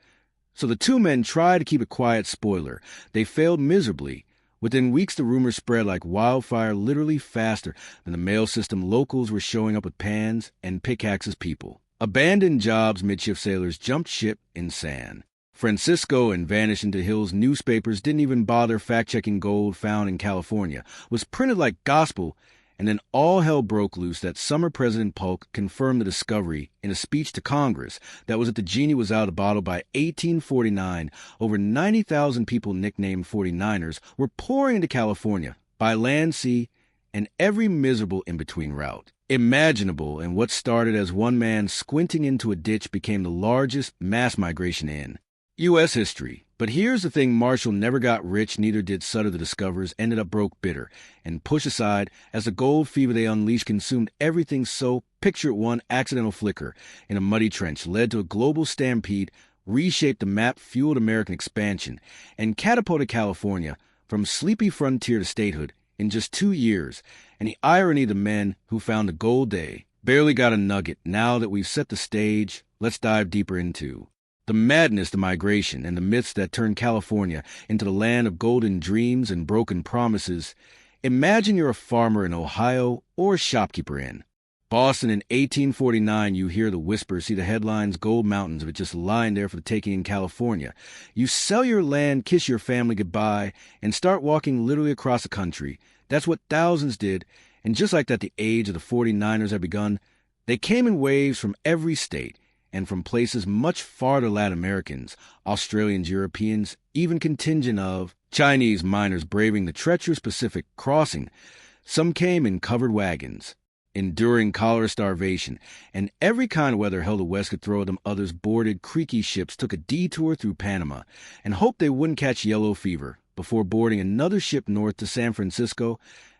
So the two men tried to keep a quiet spoiler. They failed miserably. Within weeks, the rumors spread like wildfire, literally faster than the mail system. Locals were showing up with pans and pickaxes people. Abandoned jobs, midship sailors jumped ship in sand. Francisco and vanished into the hills. Newspapers didn't even bother fact-checking gold found in California. Was printed like gospel, and then all hell broke loose that summer. President Polk confirmed the discovery in a speech to Congress. That was that the genie was out of the bottle by 1849. Over 90,000 people, nicknamed 49ers, were pouring into California by land, sea, and every miserable in-between route imaginable, and what started as one man squinting into a ditch became the largest mass migration in U.S. history. But here's the thing: Marshall never got rich, neither did Sutter. The discoverers ended up broke, bitter, and pushed aside as the gold fever they unleashed consumed everything. So picture one accidental flicker in a muddy trench led to a global stampede, reshaped the map, fueled American expansion, and catapulted California from sleepy frontier to statehood in just 2 years. And the irony: the men who found the gold day barely got a nugget. Now that we've set the stage, let's dive deeper into the madness, the migration, and the myths that turned California into the land of golden dreams and broken promises. Imagine you're a farmer in Ohio or a shopkeeper in Boston in 1849. You hear the whispers, see the headlines, gold mountains of it just lying there for the taking in California. You sell your land, kiss your family goodbye, and start walking literally across the country. That's what thousands did, and just like that, the age of the 49ers had begun. They came in waves from every state, and from places much farther: Latin Americans, Australians, Europeans, even contingent of Chinese miners braving the treacherous Pacific crossing. Some came in covered wagons, enduring cholera, starvation, and every kind of weather hell the West could throw at them. Others boarded creaky ships, took a detour through Panama, and hoped they wouldn't catch yellow fever before boarding another ship north to San Francisco.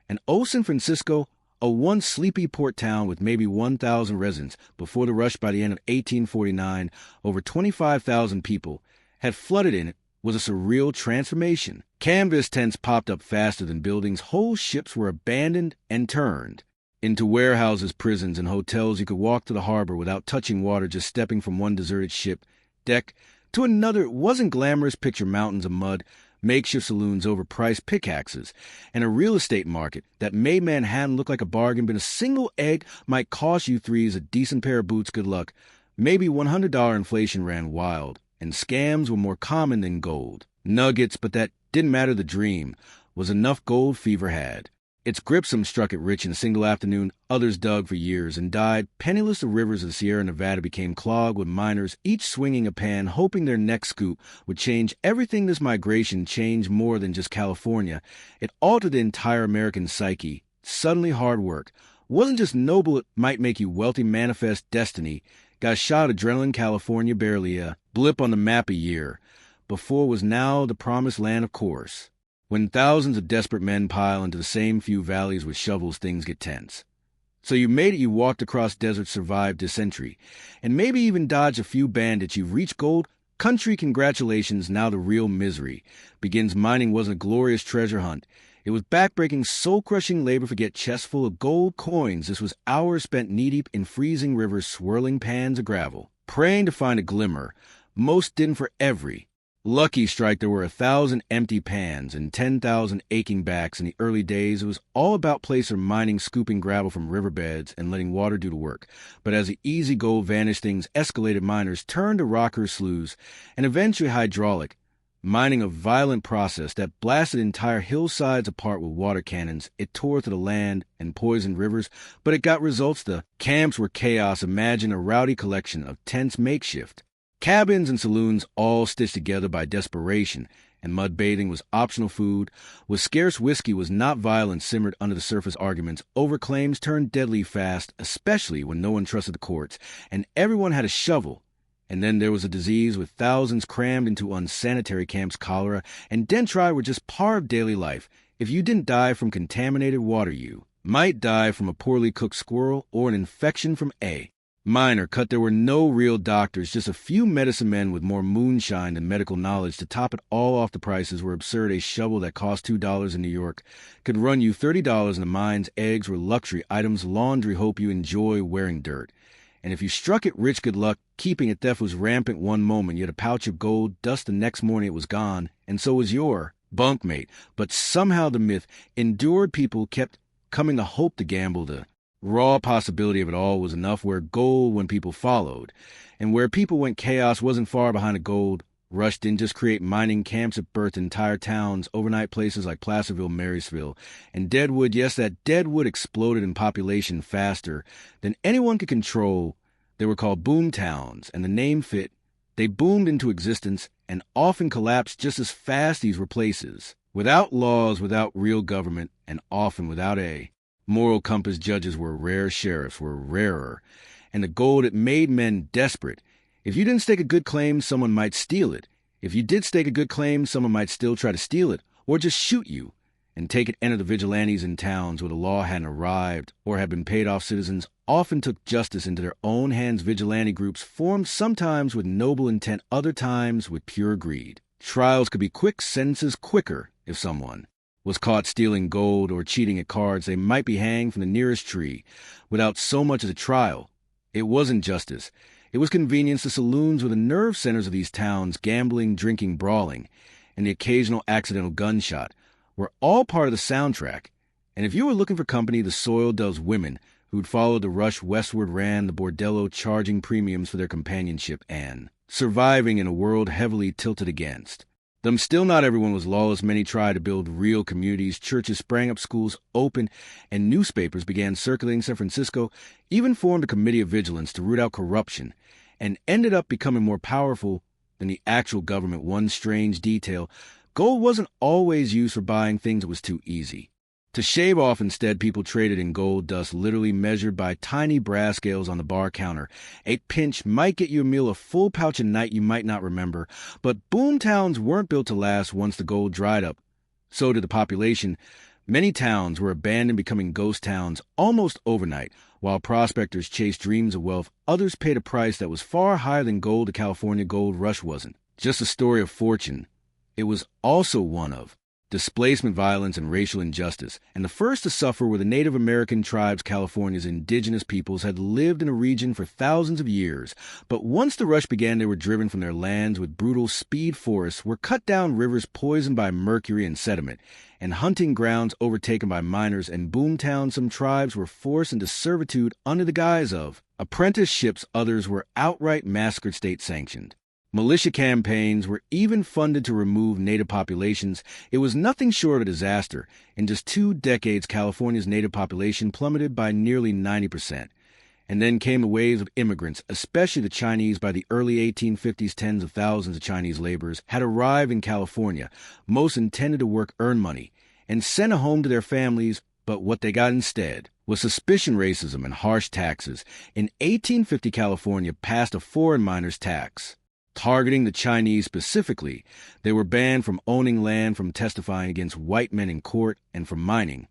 And San Francisco, a once sleepy port town with maybe 1,000 residents before the rush by the end of 1849, over 25,000 people had flooded in it, was a surreal transformation. Canvas tents popped up faster than buildings. Whole ships were abandoned and turned into warehouses, prisons, and hotels. You could walk to the harbor without touching water, just stepping from one deserted ship deck to another. It wasn't glamorous. Picture mountains of mud, makeshift saloons, overpriced pickaxes, and a real estate market that made Manhattan look like a bargain. But a single egg might cost you threes, a decent pair of boots, good luck. Maybe $100. Inflation ran wild, and scams were more common than gold nuggets, but that didn't matter. The dream was enough. Gold fever had its grip. Some struck it rich in a single afternoon. Others dug for years and died penniless. The rivers of the Sierra Nevada became clogged with miners, each swinging a pan, hoping their next scoop would change everything. This migration changed more than just California. It altered the entire American psyche. Suddenly hard work wasn't just noble, it might make you wealthy. Manifest destiny got shot. Adrenaline. California, barely a blip on the map a year before, was now the promised land, of course. When thousands of desperate men pile into the same few valleys with shovels, things get tense. So you made it. You walked across deserts, survived dysentery, and maybe even dodged a few bandits. You've reached gold country. Congratulations. Now the real misery begins. Mining wasn't a glorious treasure hunt. It was backbreaking, soul-crushing labor. Forget chests full of gold coins. This was hours spent knee-deep in freezing rivers, swirling pans of gravel, praying to find a glimmer. Most didn't. For every lucky strike, there were 1,000 empty pans and 10,000 aching backs. In the early days, it was all about placer mining, scooping gravel from riverbeds and letting water do the work. But as the easy gold vanished, things escalated. Miners turned to rocker sloughs and eventually hydraulic mining, a violent process that blasted entire hillsides apart with water cannons. It tore through the land and poisoned rivers, but it got results. The camps were chaos. Imagine a rowdy collection of tents, makeshift cabins, and saloons, all stitched together by desperation. And mud bathing was optional. Food was scarce. Whiskey was not violence. Simmered under the surface. Arguments over claims turned deadly fast, especially when no one trusted the courts and everyone had a shovel. And then there was a disease, with thousands crammed into unsanitary camps. Cholera and dentri were just part of daily life. If you didn't die from contaminated water, you might die from a poorly cooked squirrel or an infection from Minor cut, there were no real doctors, just a few medicine men with more moonshine than medical knowledge. To top it all off, the prices were absurd. A shovel that cost $2 in New York could run you $30 in the mines. Eggs were luxury items. Laundry, hope you enjoy wearing dirt. And if you struck it rich, good luck. Keeping it, theft was rampant one moment. You had a pouch of gold dust, the next morning it was gone. And so was your bunkmate. But somehow the myth endured. People kept coming to hope to gamble. The raw possibility of it all was enough. Where gold went, people followed. And where people went, chaos wasn't far behind. A gold rush didn't just create mining camps, it birthed entire towns, overnight places like Placerville, Marysville, and Deadwood. Yes, that Deadwood exploded in population faster than anyone could control. They were called boom towns, and the name fit. They boomed into existence and often collapsed just as fast. These were places without laws, without real government, and often without a moral compass. Judges were rare, sheriffs were rarer, and the gold, it made men desperate. If you didn't stake a good claim, someone might steal it. If you did stake a good claim, someone might still try to steal it, or just shoot you. And take it, enter the vigilantes in towns where the law hadn't arrived or had been paid off. Citizens often took justice into their own hands. Vigilante groups formed, sometimes with noble intent, other times with pure greed. Trials could be quick, sentences quicker. If someone was caught stealing gold or cheating at cards, they might be hanged from the nearest tree without so much as a trial. It wasn't justice. It was convenience. The saloons were the nerve centers of these towns. Gambling, drinking, brawling, and the occasional accidental gunshot were all part of the soundtrack. And if you were looking for company, the soiled doves women who'd followed the rush westward ran the bordello, charging premiums for their companionship and surviving in a world heavily tilted against them. Still, not everyone was lawless. Many tried to build real communities. Churches sprang up, schools opened, and newspapers began circulating. San Francisco even formed a committee of vigilance to root out corruption, and ended up becoming more powerful than the actual government. One strange detail: gold wasn't always used for buying things it was too easy to shave off. Instead, people traded in gold dust, literally measured by tiny brass scales on the bar counter. A pinch might get you a meal. A full pouch a night you might not remember. But boom towns weren't built to last. Once the gold dried up, so did the population. Many towns were abandoned, becoming ghost towns almost overnight. While prospectors chased dreams of wealth, others paid a price that was far higher than gold. The California gold rush wasn't just a story of fortune. It was also one of displacement, violence, and racial injustice. And the first to suffer were the Native American tribes. California's indigenous peoples had lived in a region for thousands of years. But once the rush began, they were driven from their lands with brutal speed. Forests were cut down, rivers poisoned by mercury and sediment, and hunting grounds overtaken by miners and boomtowns. Some tribes were forced into servitude under the guise of apprenticeships. Others were outright massacred, state-sanctioned. Militia campaigns were even funded to remove native populations. It was nothing short of a disaster. In just 2 decades, California's native population plummeted by nearly 90%. And then came the waves of immigrants, especially the Chinese. By the early 1850s, tens of thousands of Chinese laborers had arrived in California. Most intended to work, earn money, and send a home to their families. But what they got instead was suspicion, racism, and harsh taxes. In 1850, California passed a foreign miners tax, targeting the Chinese specifically. They were banned from owning land, from testifying against white men in court, and from mining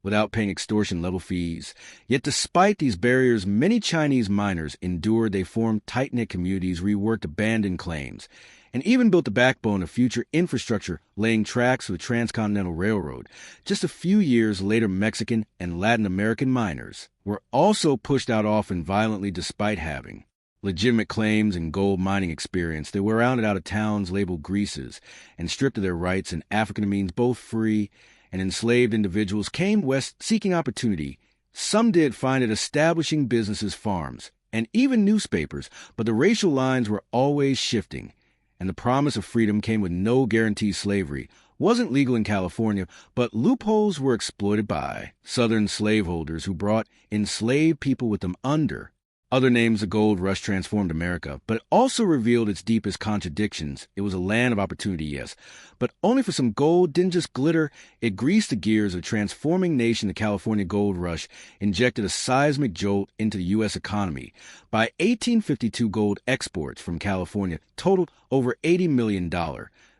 without paying extortion-level fees. Yet despite these barriers, many Chinese miners endured. They formed tight-knit communities, reworked abandoned claims, and even built the backbone of future infrastructure, laying tracks for the Transcontinental Railroad. Just a few years later, Mexican and Latin American miners were also pushed out, often violently, despite having legitimate claims and gold mining experience. They were rounded out of towns labeled greases and stripped of their rights, and African Americans, both free and enslaved individuals, came west seeking opportunity. Some did find it establishing businesses, farms, and even newspapers, but the racial lines were always shifting, and the promise of freedom came with no guarantee. Slavery wasn't legal in California, but loopholes were exploited by Southern slaveholders who brought enslaved people with them. Under other names, the gold rush transformed America, but it also revealed its deepest contradictions. It was a land of opportunity, yes, but only for some. Gold didn't just glitter, it greased the gears of a transforming nation. The California gold rush injected a seismic jolt into the U.S. economy. By 1852, gold exports from California totaled over $80 million.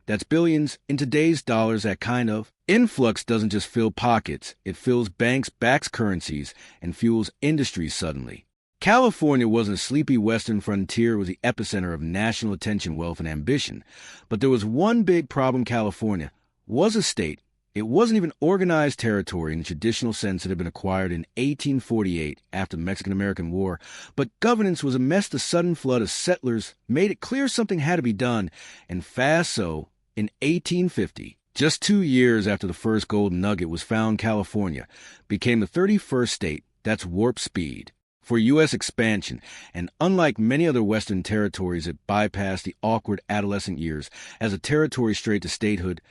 That's billions. In today's dollars, that kind of influx doesn't just fill pockets, it fills banks, backs currencies, and fuels industries suddenly. California wasn't a sleepy western frontier, it was the epicenter of national attention, wealth, and ambition. But there was one big problem. California was a state. It wasn't even organized territory in the traditional sense that had been acquired in 1848 after the Mexican-American War, but governance was a mess. The sudden flood of settlers made it clear something had to be done, and fast. So, in 1850, just 2 years after the first gold nugget was found, California became the 31st state. That's warp speed for U.S. expansion, and unlike many other Western territories, it bypassed the awkward adolescent years as a territory straight to statehood.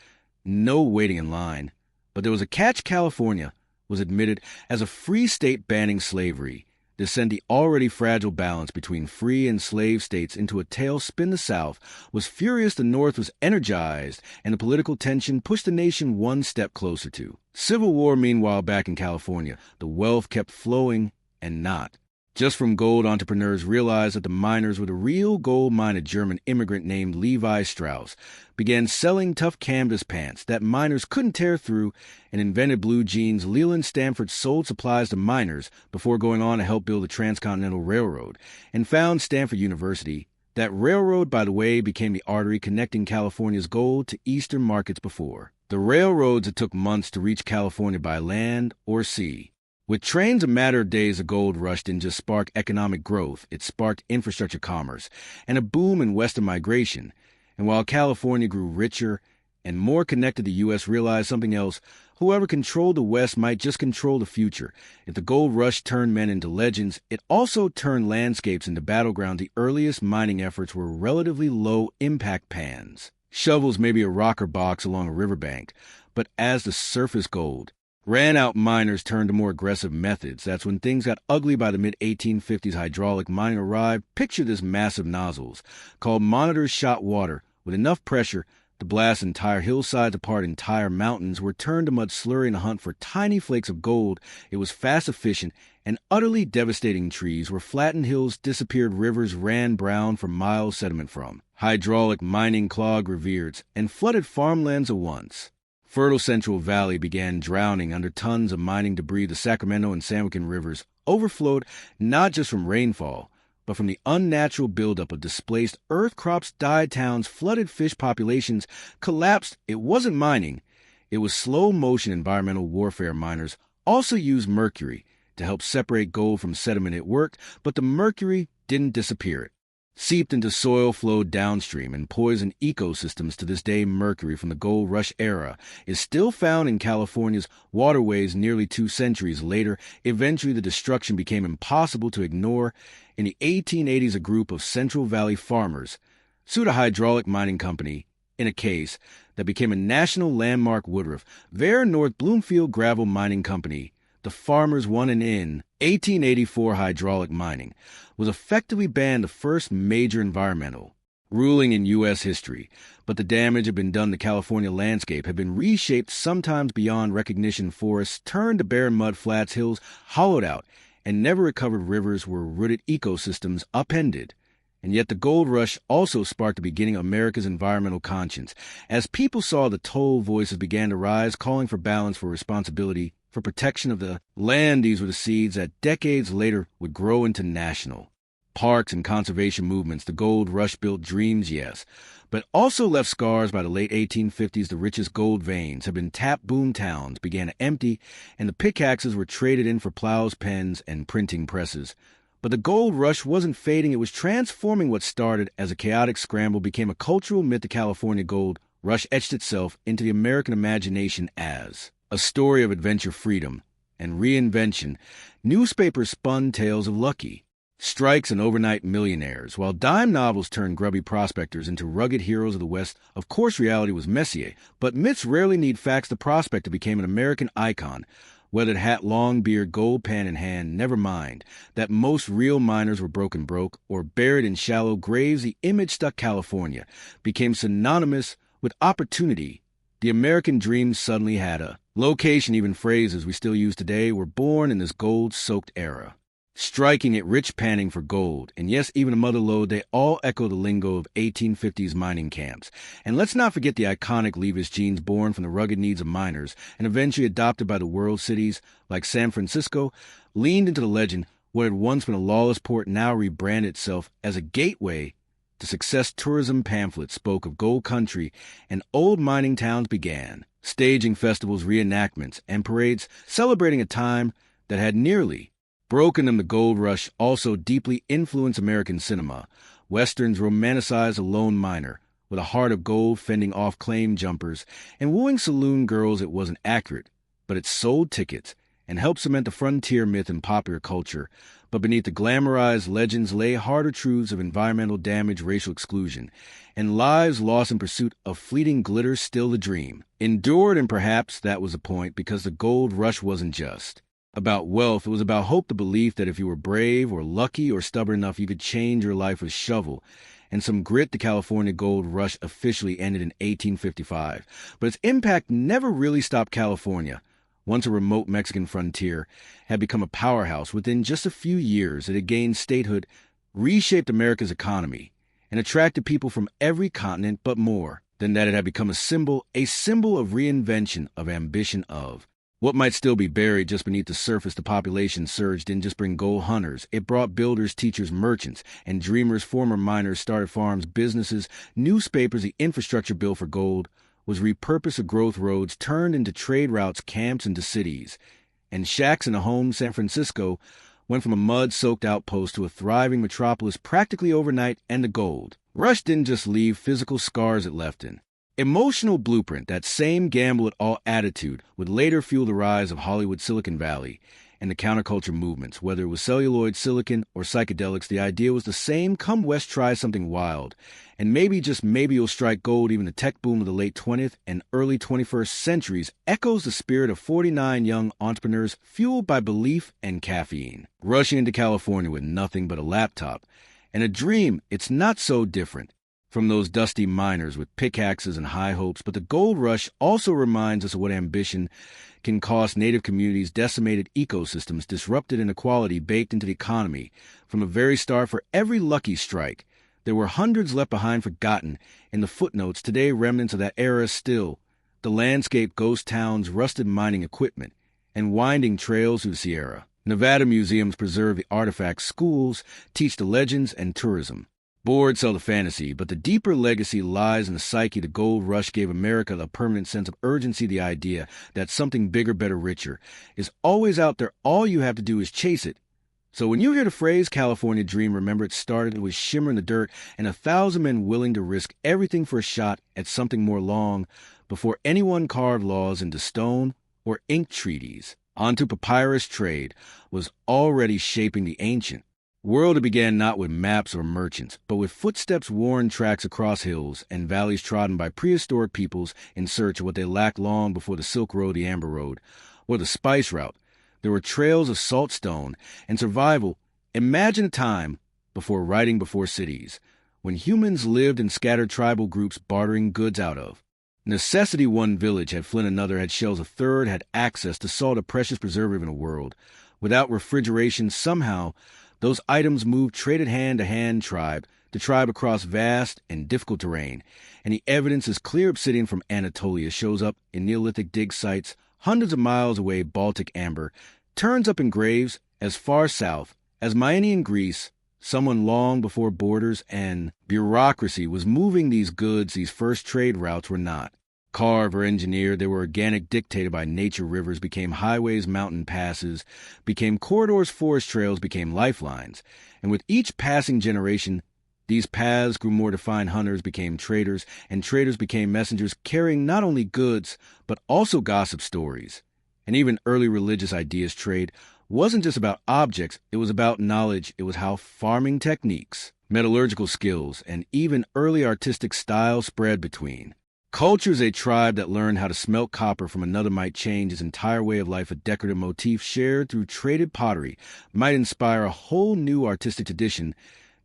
No waiting in line. But there was a catch. California was admitted as a free state, banning slavery, to send the already fragile balance between free and slave states into a tailspin. The South was furious, the North was energized, and the political tension pushed the nation one step closer to civil war. Meanwhile, back in California, the wealth kept flowing, and not just from gold. Entrepreneurs realized that the miners were the real gold mine. A German immigrant named Levi Strauss began selling tough canvas pants that miners couldn't tear through and invented blue jeans. Leland Stanford sold supplies to miners before going on to help build the Transcontinental Railroad and found Stanford University. That railroad, by the way, became the artery connecting California's gold to eastern markets. Before the railroads, it took months to reach California by land or sea. With trains, a matter of days. The gold rush didn't just spark economic growth, it sparked infrastructure, commerce, and a boom in Western migration. And while California grew richer and more connected, the U.S. realized something else. Whoever controlled the West might just control the future. If the gold rush turned men into legends, it also turned landscapes into battlegrounds. The earliest mining efforts were relatively low-impact pans, shovels, maybe a rocker box along a riverbank. But as the surface gold ran out, miners turned to more aggressive methods. That's when things got ugly. By the mid-1850s, hydraulic mining arrived. Picture this: massive nozzles called monitors shot water with enough pressure to blast entire hillsides apart. Entire mountains were turned to mud slurry in a hunt for tiny flakes of gold. It was fast, efficient, and utterly devastating. Trees were flattened, hills disappeared, rivers ran brown for miles. Sediment from hydraulic mining clogged ravines and flooded farmlands at once. Fertile Central Valley began drowning under tons of mining debris. The Sacramento and San Joaquin rivers overflowed not just from rainfall, but from the unnatural buildup of displaced earth. Crops died, towns flooded, fish populations collapsed. It wasn't mining, it was slow-motion environmental warfare. Miners also used mercury to help separate gold from sediment. It worked, but the mercury didn't disappear. It seeped into soil, flowed downstream, and poisoned ecosystems. To this day, mercury from the gold rush era is still found in California's waterways nearly 2 centuries later. Eventually, the destruction became impossible to ignore. In the 1880s, a group of Central Valley farmers sued a hydraulic mining company in a case that became a national landmark. Woodruff Vare North Bloomfield Gravel Mining Company. The farmers won, and in 1884, hydraulic mining was effectively banned, the first major environmental ruling in U.S. history. But the damage had been done. The California landscape had been reshaped, sometimes beyond recognition. Forests turned to barren mud flats, hills hollowed out, and never recovered rivers were rooted, ecosystems upended. And yet the gold rush also sparked the beginning of America's environmental conscience. As people saw the toll, voices began to rise, calling for balance, for responsibility, for protection of the land. These were the seeds that decades later would grow into national parks and conservation movements. The gold rush built dreams, yes, but also left scars. By the late 1850s, the richest gold veins had been tapped. Boom towns began to empty, and the pickaxes were traded in for plows, pens, and printing presses. But the gold rush wasn't fading. It was transforming. What started as a chaotic scramble became a cultural myth. The California gold rush etched itself into the American imagination as a story of adventure, freedom, and reinvention. Newspapers spun tales of lucky strikes and overnight millionaires, while dime novels turned grubby prospectors into rugged heroes of the West. Of course, reality was messier, but myths rarely need facts. The prospector became an American icon. Weathered hat, long beard, gold pan in hand, never mind that most real miners were broken broke or buried in shallow graves. The image stuck. California became synonymous with opportunity. The American dream suddenly had a location. Even phrases we still use today were born in this gold-soaked era. Striking it rich, panning for gold, and yes, even a mother lode, they all echo the lingo of 1850s mining camps. And let's not forget the iconic Levi's jeans, born from the rugged needs of miners and eventually adopted by the world. Cities like San Francisco leaned into the legend. What had once been a lawless port now rebranded itself as a gateway to success. Tourism pamphlets spoke of gold country, and old mining towns began, staging festivals, reenactments, and parades celebrating a time that had nearly broken them. The gold rush also deeply influenced American cinema. Westerns romanticized a lone miner with a heart of gold fending off claim jumpers and wooing saloon girls. It wasn't accurate, but it sold tickets and helped cement the frontier myth in popular culture. But beneath the glamorized legends lay harder truths of environmental damage, racial exclusion, and lives lost in pursuit of fleeting glitter. Still the dream endured, and perhaps that was the point, because the gold rush wasn't just about wealth. It was about hope, the belief that if you were brave or lucky or stubborn enough, you could change your life with a shovel and some grit. The California gold rush officially ended in 1855, but its impact never really stopped. California, once a remote Mexican frontier, had become a powerhouse. Within just a few years, it had gained statehood, reshaped America's economy, and attracted people from every continent. But more than that, it had become a symbol of reinvention, of ambition, of what might still be buried just beneath the surface. The population surge didn't just bring gold hunters. It brought builders, teachers, merchants, and dreamers. Former miners started farms, businesses, newspapers. The infrastructure bill for gold was repurposed. The growth roads turned into trade routes, camps into cities, and shacks in a home. San Francisco went from a mud-soaked outpost to a thriving metropolis practically overnight. And the gold rush didn't just leave physical scars, it left an emotional blueprint. That same gamble-it-all attitude would later fuel the rise of Hollywood, Silicon Valley, and the counterculture movements. Whether it was celluloid, silicon, or psychedelics, the idea was the same: come west, try something wild, and maybe, just maybe, you'll strike gold. Even the tech boom of the late 20th and early 21st centuries echoes the spirit of 49 young entrepreneurs fueled by belief and caffeine, rushing into California with nothing but a laptop and a dream. It's not so different from those dusty miners with pickaxes and high hopes. But the gold rush also reminds us of what ambition can cost. Native communities, decimated ecosystems, disrupted inequality baked into the economy from the very start. For every lucky strike, there were hundreds left behind, forgotten in the footnotes. Today, remnants of that era still the landscape: ghost towns, rusted mining equipment, and winding trails through the Sierra Nevada. Museums preserve the artifacts, schools teach the legends, and tourism boards sell the fantasy. But the deeper legacy lies in the psyche. The gold rush gave America a permanent sense of urgency, the idea that something bigger, better, richer is always out there. All you have to do is chase it. So when you hear the phrase California dream, remember it started with shimmer in the dirt and 1,000 men willing to risk everything for a shot at something more, long before anyone carved laws into stone or inked treaties onto papyrus. Trade was already shaping the ancient world. It began not with maps or merchants, but with footsteps, worn tracks across hills and valleys trodden by prehistoric peoples in search of what they lacked. Long before the Silk Road, the Amber Road, or the Spice Route, there were trails of salt stone and survival. Imagine a time before writing, before cities, when humans lived in scattered tribal groups, bartering goods out of necessity. One village had flint, another had shells, a third had access to salt, a precious preservative in a world without refrigeration. Somehow, those items moved, traded hand to hand, tribe to tribe, across vast and difficult terrain. And the evidence is clear. Obsidian from Anatolia shows up in Neolithic dig sites hundreds of miles away. Baltic amber turns up in graves as far south as Mainian Greece. Someone long before borders and bureaucracy was moving these goods. These first trade routes were not carved or engineered. They were organic, dictated by nature. Rivers became highways, mountain passes became corridors, forest trails became lifelines. And with each passing generation, these paths grew more defined. Hunters became traders, and traders became messengers, carrying not only goods, but also gossip stories. And even early religious ideas. Trade wasn't just about objects, it was about knowledge. It was how farming techniques, metallurgical skills, and even early artistic styles spread between cultures. A tribe that learned how to smelt copper from another might change its entire way of life. A decorative motif shared through traded pottery might inspire a whole new artistic tradition.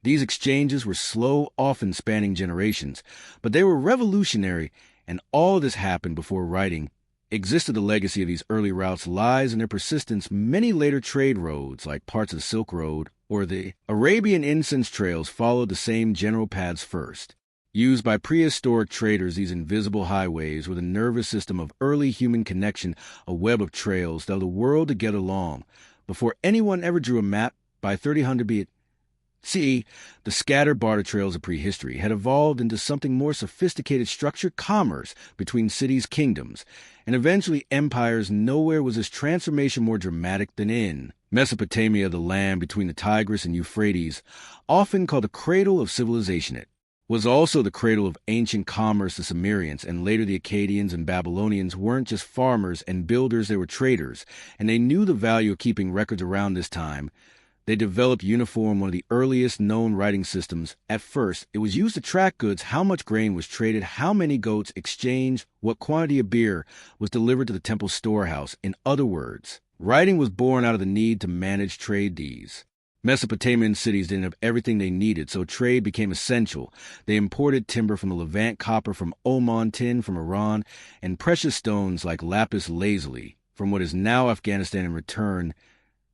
These exchanges were slow, often spanning generations, but they were revolutionary, and all this happened before writing existed. The legacy of these early routes lies in their persistence. Many later trade roads, like parts of the Silk Road or the Arabian incense trails, followed the same general paths. First used by prehistoric traders, these invisible highways were the nervous system of early human connection, a web of trails that held the world together long before anyone ever drew a map. by 3000 BC, the scattered barter trails of prehistory had evolved into something more sophisticated structured commerce between cities' kingdoms, and eventually empires. Nowhere was this transformation more dramatic than in Mesopotamia, the land between the Tigris and Euphrates, often called the cradle of civilization. It was also the cradle of ancient commerce. The Sumerians and later the Akkadians and Babylonians weren't just farmers and builders, they were traders, and they knew the value of keeping records. Around this time, they developed uniform, one of the earliest known writing systems. At first, it was used to track goods, how much grain was traded, how many goats exchanged, what quantity of beer was delivered to the temple storehouse. In other words, writing was born out of the need to manage trade. These Mesopotamian cities didn't have everything they needed, so trade became essential. They imported timber from the Levant, copper from Oman, tin from Iran, and precious stones like lapis lazuli from what is now Afghanistan. In return,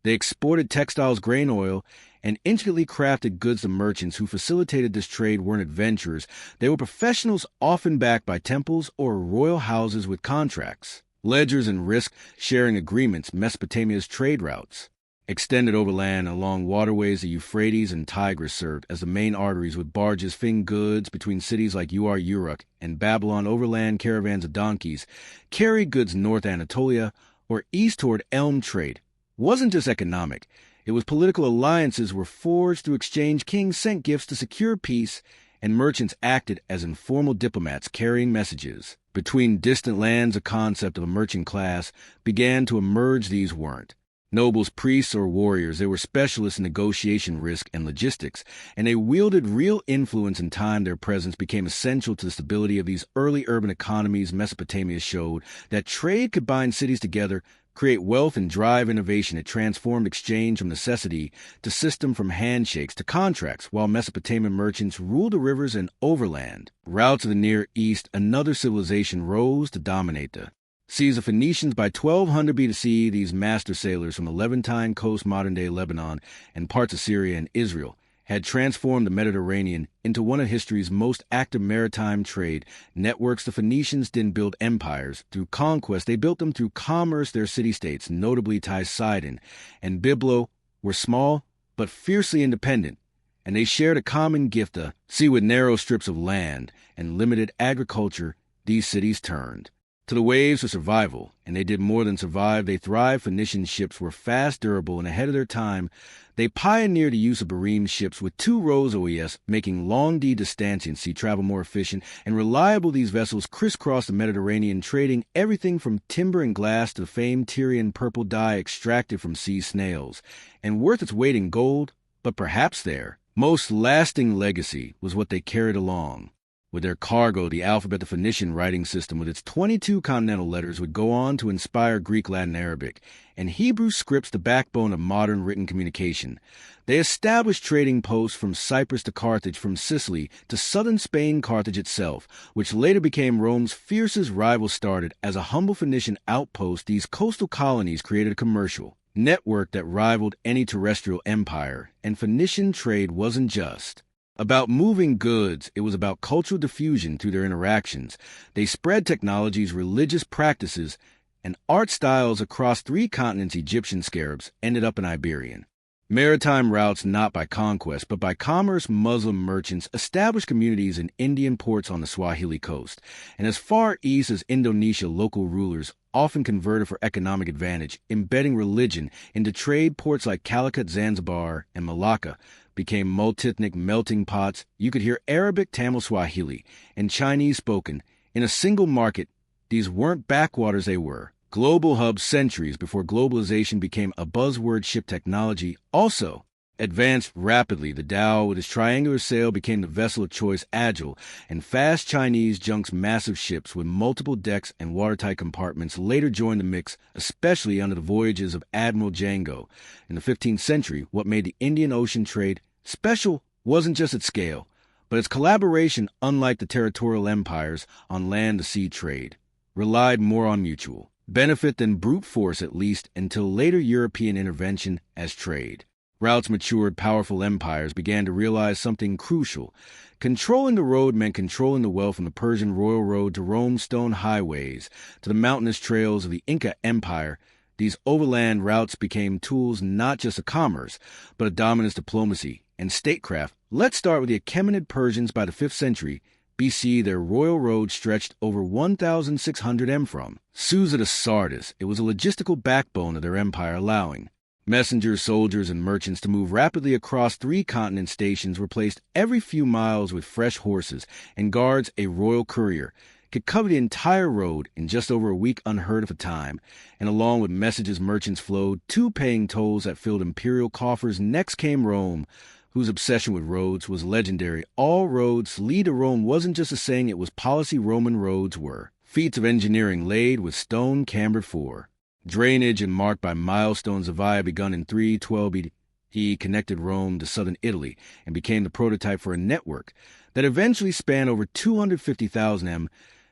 they exported textiles, grain, oil, and intricately crafted goods to merchants who facilitated this trade. Weren't adventurers. They were professionals, often backed by temples or royal houses with contracts, ledgers, and risk-sharing agreements. Mesopotamia's trade routes extended overland along waterways. The Euphrates and Tigris served as the main arteries, with barges fingering goods between cities like Uruk and Babylon. Overland caravans of donkeys carried goods north Anatolia or east toward Elm. Trade wasn't just economic. It was political. Alliances were forged through exchange. Kings sent gifts to secure peace, and merchants acted as informal diplomats carrying messages between distant lands. A concept of a merchant class began to emerge. These weren't nobles, priests, or warriors. They were specialists in negotiation, risk, and logistics, and they wielded real influence in time. Their presence became essential to the stability of these early urban economies. Mesopotamia showed that trade could bind cities together, create wealth, and drive innovation. It transformed exchange from necessity to system, from handshakes to contracts. While Mesopotamian merchants ruled the rivers and overland routes of the Near East, another civilization rose to dominate the seas. The Phoenicians. By 1200 BC, these master sailors from the Levantine coast, modern-day Lebanon, and parts of Syria and Israel had transformed the Mediterranean into one of history's most active maritime trade networks. The Phoenicians didn't build empires through conquest. They built them through commerce. Their city-states, notably Sidon and Byblo, were small but fiercely independent, and they shared a common gift, the sea. With narrow strips of land and limited agriculture, these cities turned to the waves for survival, and they did more than survive. They thrived. Phoenician ships were fast, durable, and ahead of their time. They pioneered the use of bareme ships with 2 rows OES, making long distances sea travel more efficient and reliable. These vessels crisscrossed the Mediterranean, trading everything from timber and glass to the famed Tyrian purple dye extracted from sea snails, and worth its weight in gold. But perhaps their most lasting legacy was what they carried along with their cargo. The alphabet, the Phoenician writing system, with its 22 continental letters, would go on to inspire Greek, Latin, Arabic, and Hebrew scripts, the backbone of modern written communication. They established trading posts from Cyprus to Carthage, from Sicily to southern Spain. Carthage itself, which later became Rome's fiercest rival, started as a humble Phoenician outpost. These coastal colonies created a commercial network that rivaled any terrestrial empire, and Phoenician trade wasn't just about moving goods. It was about cultural diffusion through their interactions. They spread technologies, religious practices, and art styles across 3 continents. Egyptian scarabs ended up in Iberian maritime routes, not by conquest, but by commerce. Muslim merchants established communities in Indian ports on the Swahili coast, and as far east as Indonesia. Local rulers often converted for economic advantage, embedding religion into trade. Ports like Calicut, Zanzibar, and Malacca became multi-ethnic melting pots. You could hear Arabic, Tamil, Swahili, and Chinese spoken in a single market. These weren't backwaters, they were global hubs. Centuries before globalization became a buzzword, ship technology also advanced rapidly. The dhow, with its triangular sail, became the vessel of choice. Agile and fast Chinese junks, massive ships with multiple decks and watertight compartments, later joined the mix, especially under the voyages of Admiral Django. In the 15th century, what made the Indian Ocean trade special wasn't just its scale, but its collaboration. Unlike the territorial empires on land, the sea trade relied more on mutual benefit than brute force, at least until later European intervention. As trade routes matured, powerful empires began to realize something crucial. Controlling the road meant controlling the wealth. From the Persian royal road to Rome's stone highways to the mountainous trails of the Inca Empire, These overland routes became tools not just of commerce, but of dominance diplomacy and statecraft. Let's start with the Achaemenid Persians. By the 5th century BC, their royal road stretched over 1,600 m from Susa to Sardis. It was a logistical backbone of their empire, allowing messengers, soldiers, and merchants to move rapidly across 3 continent. Stations were placed every few miles with fresh horses, and guards, a royal courier, could cover the entire road in just over a week, unheard of a time. And along with messages, merchants flowed, too, paying tolls that filled imperial coffers. Next came Rome, whose obsession with roads was legendary. All roads lead to Rome wasn't just a saying, it was policy. Roman roads were feats of engineering laid with stone cambered for drainage and marked by milestones. The via, begun in 312 BCE, connected Rome to southern Italy and became the prototype for a network that eventually spanned over 250,000 m.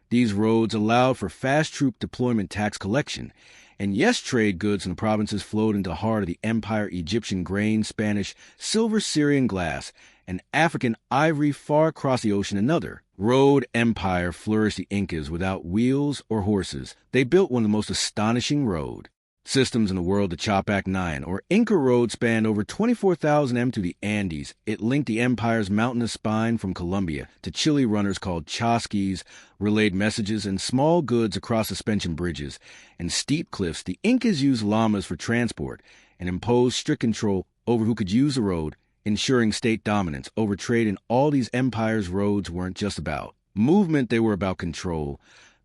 These roads allowed for fast troop deployment, tax collection, and yes, trade goods in the provinces flowed into the heart of the empire. Egyptian grain, Spanish silver, Syrian glass, and African ivory far across the ocean. Another road empire flourished, the Incas. Without wheels or horses, they built one of the most astonishing road systems in the world. The Chapak 9, or Inca Road, spanned over 24,000 m through the Andes. It linked the empire's mountainous spine from Colombia to Chile. Runners called chasquis relayed messages and small goods across suspension bridges and steep cliffs. The Incas used llamas for transport and imposed strict control over who could use the road, ensuring state dominance over trade. In all these empires, roads weren't just about movement, they were about control.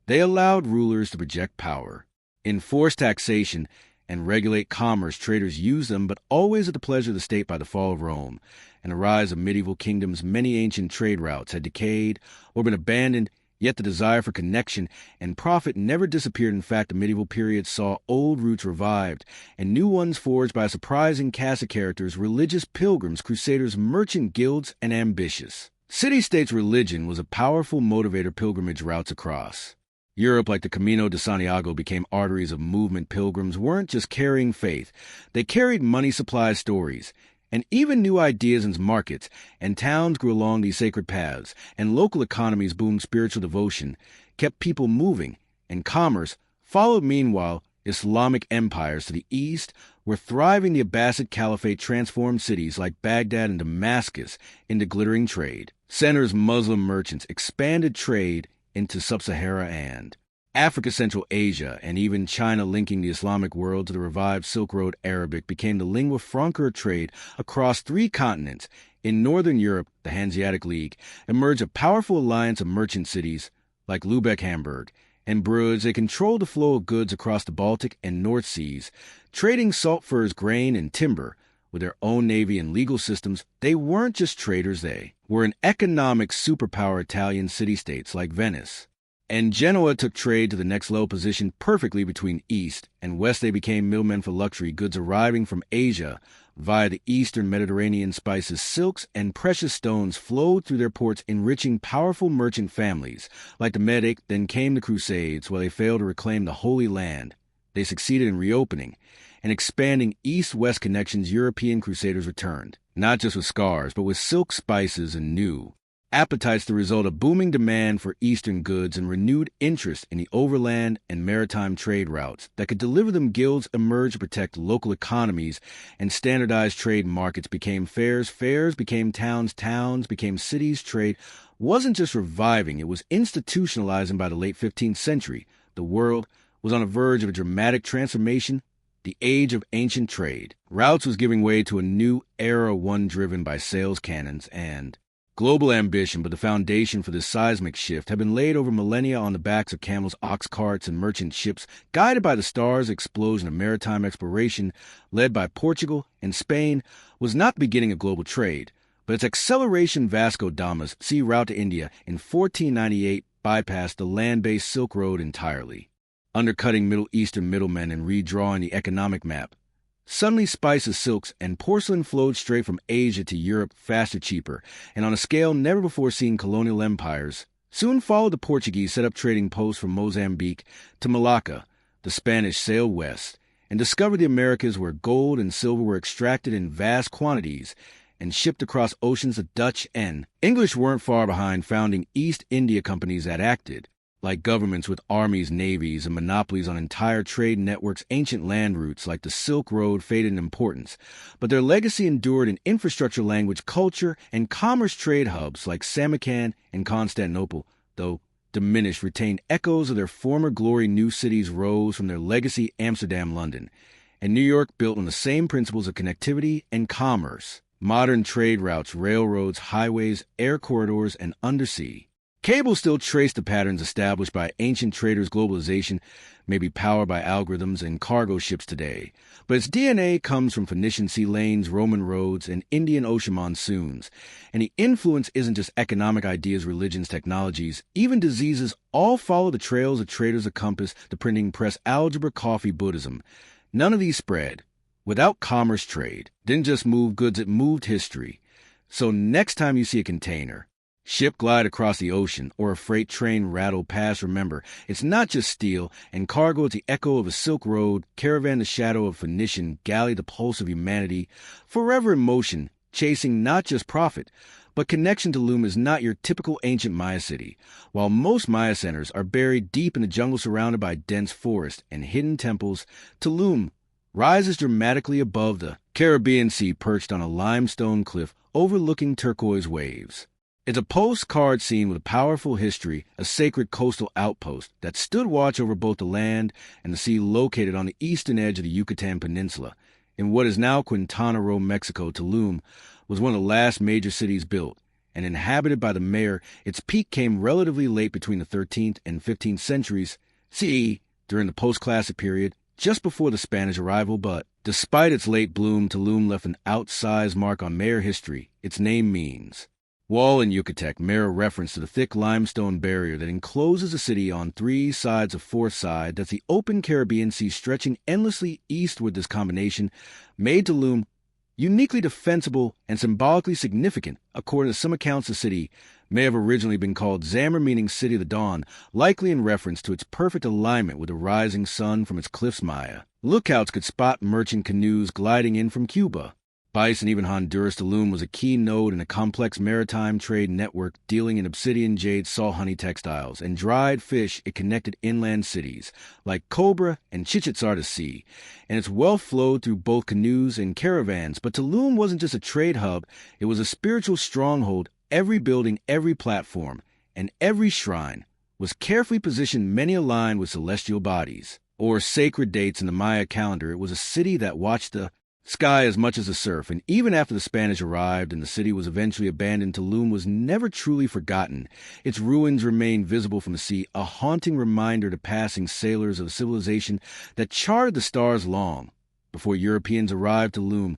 They allowed rulers to project power, enforce taxation, and regulate commerce. Traders used them, but always at the pleasure of the state. By the fall of Rome and the rise of medieval kingdoms, many ancient trade routes had decayed or been abandoned, yet the desire for connection and profit never disappeared. In fact, the medieval period saw old routes revived and new ones forged by a surprising cast of characters: religious pilgrims, crusaders, merchant guilds, and ambitious city-states. Religion was a powerful motivator. Pilgrimage routes across Europe, like the Camino de Santiago, became arteries of movement. Pilgrims weren't just carrying faith, they carried money, supplies, stories, and even new ideas. In markets and towns grew along these sacred paths, and local economies boomed. Spiritual devotion kept people moving, and commerce followed. Meanwhile, Islamic empires to the east were thriving. The Abbasid Caliphate transformed cities like Baghdad and Damascus into glittering trade centers. Muslim merchants expanded trade into Sub-Sahara and Africa, Central Asia, and even China, linking the Islamic world to the revived Silk Road. Arabic became the lingua franca of trade across 3 continents. In Northern Europe, the Hanseatic League emerged, a powerful alliance of merchant cities like Lübeck, Hamburg, and Bruges. They controlled the flow of goods across the Baltic and North Seas, trading salt furs, grain, and timber. With their own navy and legal systems, they weren't just traders, they were an economic superpower. Italian city-states like Venice and Genoa took trade to the next level, positioned perfectly between east and west. They became middlemen for luxury goods arriving from Asia via the eastern Mediterranean. Spices, silks, and precious stones flowed through their ports, enriching powerful merchant families like the Medici. Then came the Crusades. While they failed to reclaim the Holy Land, they succeeded in reopening and expanding east-west connections. European crusaders returned, not just with scars, but with silk, spices, and new appetites. The result, a booming demand for Eastern goods and renewed interest in the overland and maritime trade routes that could deliver them. Guilds emerged to protect local economies, and standardized trade markets became fairs. Fairs became towns. Towns became cities. Trade wasn't just reviving, it was institutionalizing. By the late 15th century, the world was on the verge of a dramatic transformation. The age of ancient trade routes was giving way to a new era, one driven by sales cannons and global ambition. But the foundation for this seismic shift had been laid over millennia on the backs of camels, ox carts, and merchant ships, guided by the stars. Explosion of maritime exploration, led by Portugal and Spain, was not the beginning of global trade, but its acceleration. Vasco da Gama's sea route to India in 1498 bypassed the land-based Silk Road entirely, undercutting Middle Eastern middlemen and redrawing the economic map. Suddenly, spices, silks, and porcelain flowed straight from Asia to Europe, faster, cheaper, and on a scale never before seen. Colonial empires soon followed. The Portuguese set up trading posts from Mozambique to Malacca. The Spanish sailed west and discovered the Americas, where gold and silver were extracted in vast quantities and shipped across oceans. The Dutch and English weren't far behind, founding East India companies that acted like governments with armies, navies, and monopolies on entire trade networks. Ancient land routes like the Silk Road faded in importance, but their legacy endured in infrastructure, language, culture, and commerce. Trade hubs like Samarkand and Constantinople, though diminished, retained echoes of their former glory. New cities rose from their legacy: Amsterdam, London, and New York, built on the same principles of connectivity and commerce. Modern trade routes, railroads, highways, air corridors, and undersea cables still trace the patterns established by ancient traders. Globalization may be powered by algorithms and cargo ships today, but its DNA comes from Phoenician sea lanes, Roman roads, and Indian Ocean monsoons. And the influence isn't just economic ideas, religions, technologies, even diseases all follow the trails of traders. A compass, the printing press, algebra, coffee, Buddhism. None of these spread without commerce. Trade didn't just move goods, it moved history. So next time you see a container ship glide across the ocean or a freight train rattle past, remember, it's not just steel and cargo. It's the echo of a Silk Road, caravan the shadow of Phoenician, galley the pulse of humanity, forever in motion, chasing not just profit, but connection. Tulum is not your typical ancient Maya city. While most Maya centers are buried deep in the jungle surrounded by dense forest and hidden temples, Tulum rises dramatically above the Caribbean Sea, perched on a limestone cliff overlooking turquoise waves. It's a postcard scene with a powerful history, a sacred coastal outpost that stood watch over both the land and the sea, located on the eastern edge of the Yucatan Peninsula. In what is now Quintana Roo, Mexico, Tulum was one of the last major cities built, and inhabited by the mayor. Its peak came relatively late, between the 13th and 15th centuries CE, during the post-classic period, just before the Spanish arrival. But despite its late bloom, Tulum left an outsized mark on Maya history. Its name means wall in Yucatec, mere reference to the thick limestone barrier that encloses the city on three sides. A fourth side, that's the open Caribbean Sea stretching endlessly eastward. This combination made Tulum uniquely defensible and symbolically significant. According to some accounts, the city may have originally been called Zamor, meaning City of the Dawn, likely in reference to its perfect alignment with the rising sun from its cliffs. Maya lookouts could spot merchant canoes gliding in from Cuba, Bice, and even Honduras. Tulum was a key node in a complex maritime trade network dealing in obsidian, jade, salt, honey, textiles, and dried fish. It connected inland cities like Cobra and Chichen Itzá to sea, and its wealth flowed through both canoes and caravans. But Tulum wasn't just a trade hub, it was a spiritual stronghold. Every building, every platform, and every shrine was carefully positioned, many aligned with celestial bodies or sacred dates in the Maya calendar. It was a city that watched the sky as much as the surf, and even after the Spanish arrived and the city was eventually abandoned, Tulum was never truly forgotten. Its ruins remain visible from the sea, a haunting reminder to passing sailors of a civilization that charted the stars long before Europeans arrived. Tulum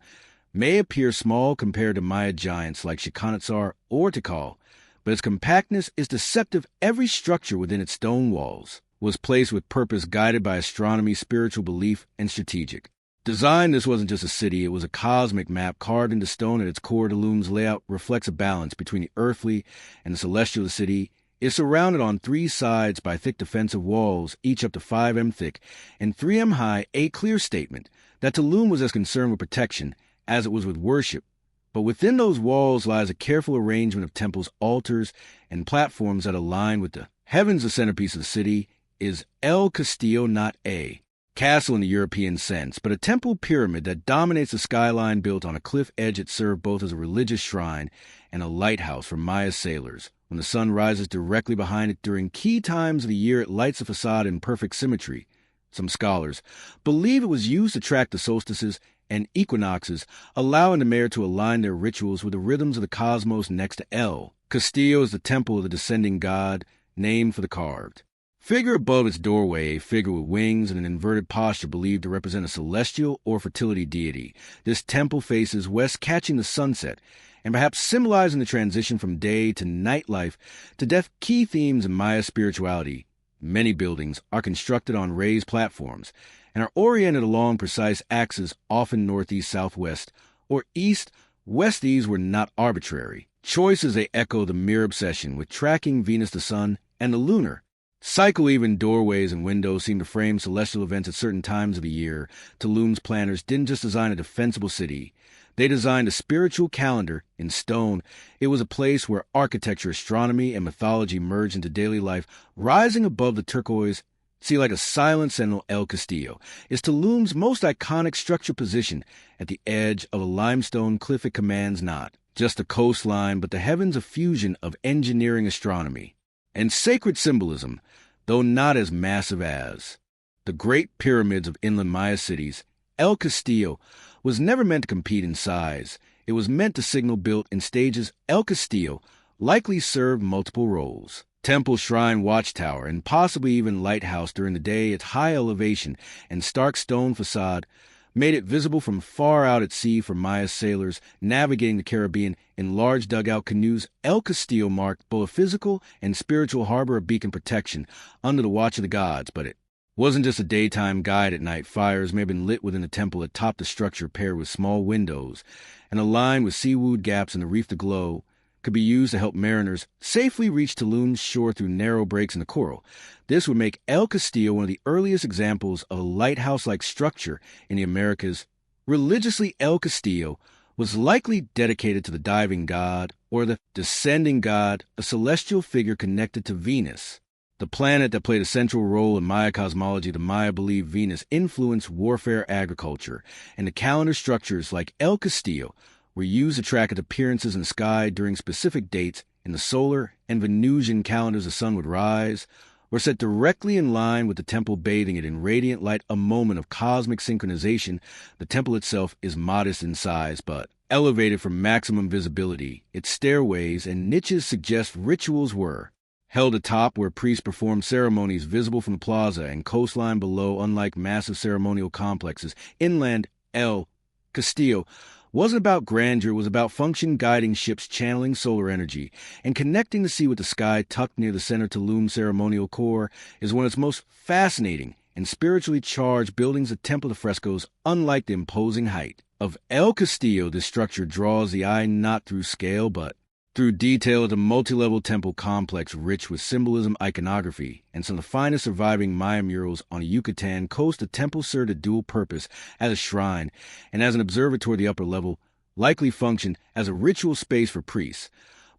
may appear small compared to Maya giants like Chichen Itzá or Tikal, but its compactness is deceptive. Every structure within its stone walls was placed with purpose, guided by astronomy, spiritual belief, and strategic design. This wasn't just a city, it was a cosmic map carved into stone. At its core, Tulum's layout reflects a balance between the earthly and the celestial. The city is surrounded on three sides by thick defensive walls, each up to 5 m thick and 3 m high, a clear statement that Tulum was as concerned with protection as it was with worship. But within those walls lies a careful arrangement of temples, altars, and platforms that align with the heavens. The centerpiece of the city is El Castillo, not a castle in the European sense, but a temple pyramid that dominates the skyline. Built on a cliff edge, it served both as a religious shrine and a lighthouse for Maya sailors. When the sun rises directly behind it during key times of the year, it lights the facade in perfect symmetry. Some scholars believe it was used to track the solstices and equinoxes, allowing the mayor to align their rituals with the rhythms of the cosmos. Next to El Castillo is the temple of the descending god, named for the carved figure above its doorway, a figure with wings and an inverted posture believed to represent a celestial or fertility deity. This temple faces west, catching the sunset, and perhaps symbolizing the transition from day to night life to death, key themes in Maya spirituality. Many buildings are constructed on raised platforms and are oriented along precise axes, often northeast, southwest, or east-west. These were not arbitrary choices. They echo the mirror obsession with tracking Venus, the sun, and the lunar cycle. Even doorways and windows seem to frame celestial events at certain times of the year. Tulum's planners didn't just design a defensible city, They designed a spiritual calendar in stone. It was a place where architecture, astronomy, and mythology merged into daily life, rising above the turquoise sea like a silent sentinel. El Castillo is Tulum's most iconic structure, positioned at the edge of a limestone cliff. It commands not just the coastline, but the heavens, a fusion of engineering, astronomy, and sacred symbolism, though not as massive as the great pyramids of inland Maya cities. El Castillo was never meant to compete in size. It was meant to signal, built in stages. El Castillo likely served multiple roles: temple, shrine, watchtower, and possibly even lighthouse during the day. Its high elevation and stark stone facade made it visible from far out at sea for Maya sailors navigating the Caribbean in large dugout canoes. El Castillo marked both a physical and spiritual harbor, a beacon protection under the watch of the gods. But it wasn't just a daytime guide at night. Fires may have been lit within the temple atop the structure, paired with small windows and aligned with seaweed gaps in the reef. The glow could be used to help mariners safely reach Tulum's shore through narrow breaks in the coral. This would make El Castillo one of the earliest examples of a lighthouse-like structure in the Americas. Religiously, El Castillo was likely dedicated to the diving god or the descending god, a celestial figure connected to Venus, the planet that played a central role in Maya cosmology. The Maya believed Venus influenced warfare, agriculture, and the calendar structures like El Castillo were used to track its appearances in the sky during specific dates. In the solar and Venusian calendars, the sun would rise or set directly in line with the temple, bathing it in radiant light, a moment of cosmic synchronization. The temple itself is modest in size, but elevated for maximum visibility. Its stairways and niches suggest rituals were held atop, where priests performed ceremonies visible from the plaza and coastline below. Unlike massive ceremonial complexes inland, El Castillo wasn't about grandeur. It was about function, guiding ships, channeling solar energy, and connecting the sea with the sky. Tucked near the center, Tulum ceremonial core is one of its most fascinating and spiritually charged buildings. The temple, the frescoes, unlike the imposing height of El Castillo, this structure draws the eye not through scale, but through detail. The multi-level temple complex, rich with symbolism, iconography, and some of the finest surviving Maya murals on the Yucatan coast. The temple served a dual purpose: as a shrine and as an observatory. The upper level likely functioned as a ritual space for priests,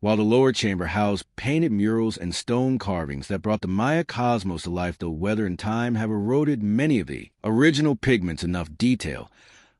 while the lower chamber housed painted murals and stone carvings that brought the Maya cosmos to life. Though weather and time have eroded many of the original pigments, enough detail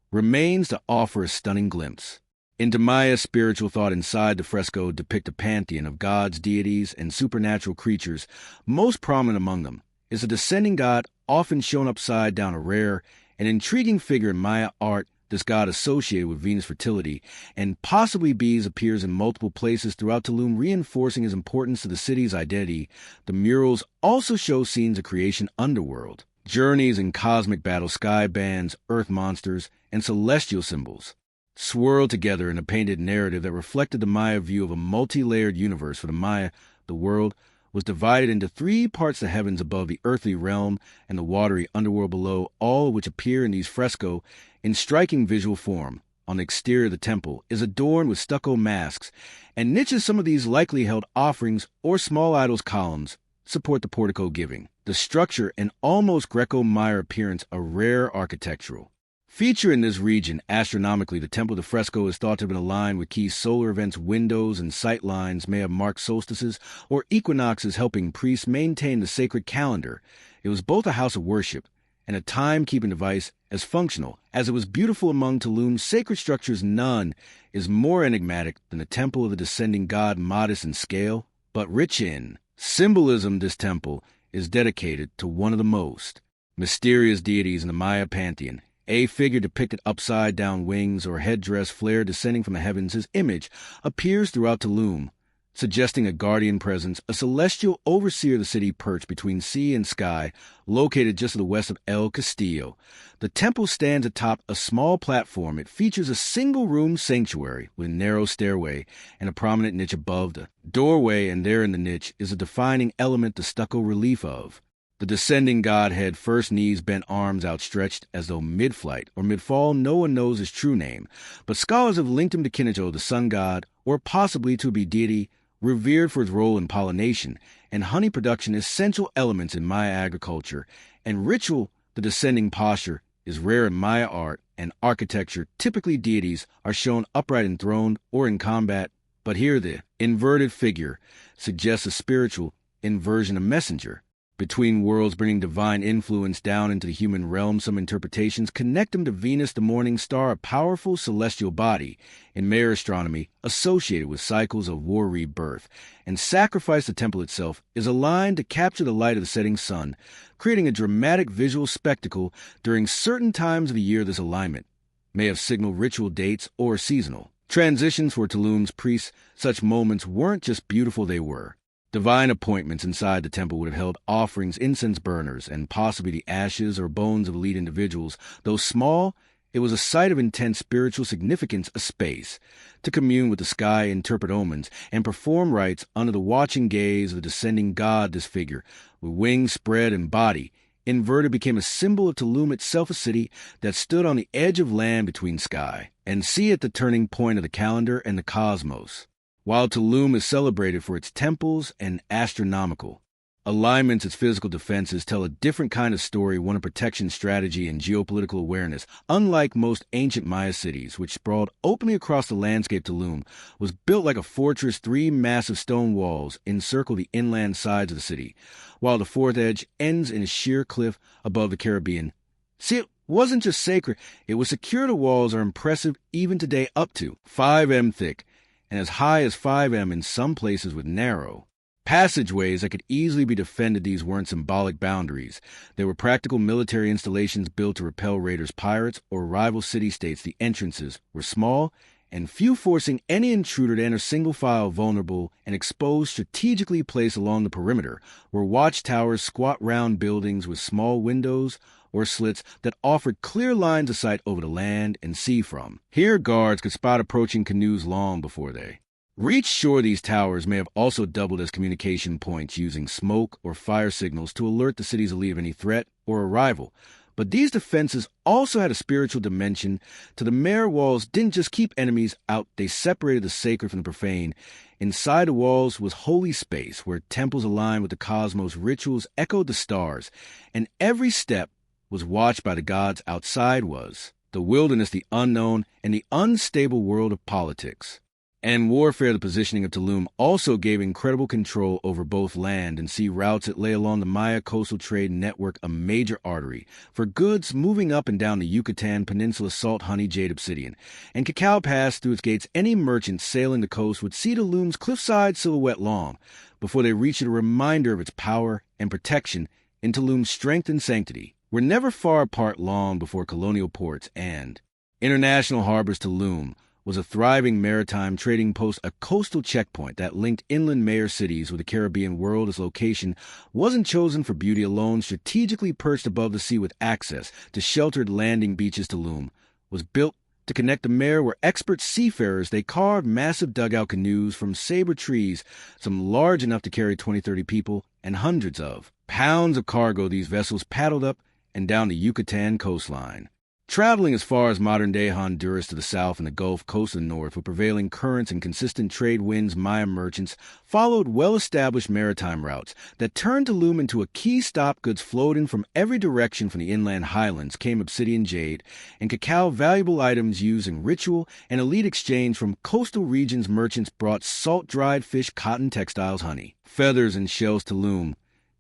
remains to offer a stunning glimpse into Maya spiritual thought. Inside, the fresco depict a pantheon of gods, deities, and supernatural creatures. Most prominent among them is a descending god, often shown upside down, a rare and intriguing figure in Maya art. This god, associated with Venus fertility and possibly bees, appears in multiple places throughout Tulum, reinforcing his importance to the city's identity. The murals also show scenes of creation, underworld journeys, and cosmic battles. Sky bands, earth monsters, and celestial symbols swirled together in a painted narrative that reflected the Maya view of a multi-layered universe. For the Maya, the world was divided into three parts: the heavens above, the earthly realm, and the watery underworld below, all of which appear in these fresco in striking visual form. On the exterior of the temple is adorned with stucco masks and niches. Some of these likely held offerings or small idols. Columns support the portico, giving the structure an almost Greco-Maya appearance, a rare architectural feature in this region. Astronomically, the temple, the fresco, is thought to have been aligned with key solar events. Windows and sight lines may have marked solstices or equinoxes, helping priests maintain the sacred calendar. It was both a house of worship and a timekeeping device. As functional as it was beautiful among Tulum's sacred structures, none is more enigmatic than the temple of the descending god. Modest in scale, but rich in symbolism, this temple is dedicated to one of the most mysterious deities in the Maya pantheon. A figure depicted upside down, wings or headdress flare descending from the heavens. His image appears throughout Tulum, suggesting a guardian presence, a celestial overseer of the city perched between sea and sky, located just to the west of El Castillo. The temple stands atop a small platform. It features a single-room sanctuary with a narrow stairway and a prominent niche above the doorway, and there in the niche is a defining element, the stucco relief of the descending godhead, first knees bent, arms outstretched as though mid-flight or mid-fall. No one knows his true name, but scholars have linked him to Kinijo, the sun god, or possibly to a deity revered for his role in pollination and honey production, essential elements in Maya agriculture and ritual. The descending posture is rare in Maya art, and architecture, typically deities, are shown upright enthroned or in combat, but here the inverted figure suggests a spiritual inversion of messenger. Between worlds bringing divine influence down into the human realm, some interpretations connect them to Venus, the morning star, a powerful celestial body in Maya astronomy associated with cycles of war rebirth, and sacrifice. The temple itself is aligned to capture the light of the setting sun, creating a dramatic visual spectacle during certain times of the year. This alignment may have signaled ritual dates or seasonal transitions for Tulum's priests. Such moments weren't just beautiful, they were divine appointments. Inside the temple would have held offerings, incense burners, and possibly the ashes or bones of elite individuals. Though small, it was a site of intense spiritual significance, a space to commune with the sky, interpret omens, and perform rites under the watching gaze of the descending god. This figure, with wings spread and body inverted, became a symbol of Tulum itself, a city that stood on the edge of land between sky and sea, at the turning point of the calendar and the cosmos. While Tulum is celebrated for its temples and astronomical alignments, its physical defenses tell a different kind of story, one of protection, strategy, and geopolitical awareness. Unlike most ancient Maya cities, which sprawled openly across the landscape, Tulum was built like a fortress. 3 massive stone walls encircle the inland sides of the city, while the fourth edge ends in a sheer cliff above the Caribbean. See, it wasn't just sacred, it was secure. The walls are impressive even today, up to 5 m thick, and as high as 5 m in some places, with narrow passageways that could easily be defended. These weren't symbolic boundaries. They were practical military installations built to repel raiders, pirates, or rival city-states. The entrances were small and few, forcing any intruder to enter single file. Vulnerable and exposed, strategically placed along the perimeter were watchtowers, squat round buildings with small windows or slits that offered clear lines of sight over the land and sea. From here, guards could spot approaching canoes long before they reached shore. These towers may have also doubled as communication points, using smoke or fire signals to alert the city's elite of any threat or arrival. But these defenses also had a spiritual dimension to the Maya. Walls didn't just keep enemies out, they separated the sacred from the profane. Inside the walls was holy space, where temples aligned with the cosmos, rituals echoed the stars, and every step was watched by the gods. Outside was the wilderness, the unknown, and the unstable world of politics and warfare. The positioning of Tulum also gave incredible control over both land and sea routes. It lay along the Maya coastal trade network, a major artery for goods moving up and down the Yucatan Peninsula. Salt, honey, jade, obsidian, and cacao passed through its gates. Any merchant sailing the coast would see Tulum's cliffside silhouette long before they reached it. A reminder of its power and protection. In Tulum's strength and sanctity were never far apart. Long before colonial ports and international harbors, Tulum was a thriving maritime trading post, a coastal checkpoint that linked inland Maya cities with the Caribbean world. Its location wasn't chosen for beauty alone. Strategically perched above the sea with access to sheltered landing beaches, Tulum was built to connect the Maya were expert seafarers. They carved massive dugout canoes from saber trees, some large enough to carry 20-30 people, and hundreds of pounds of cargo. These vessels paddled up and down the Yucatan coastline, traveling as far as modern-day Honduras to the south and the Gulf Coast to the north. With prevailing currents and consistent trade winds, Maya merchants followed well-established maritime routes that turned Tulum into a key stop. Goods flowed in from every direction. From the inland highlands came obsidian, jade, and cacao, valuable items used in ritual and elite exchange. From coastal regions, merchants brought salt-dried fish, cotton, textiles, honey, feathers, and shells. Tulum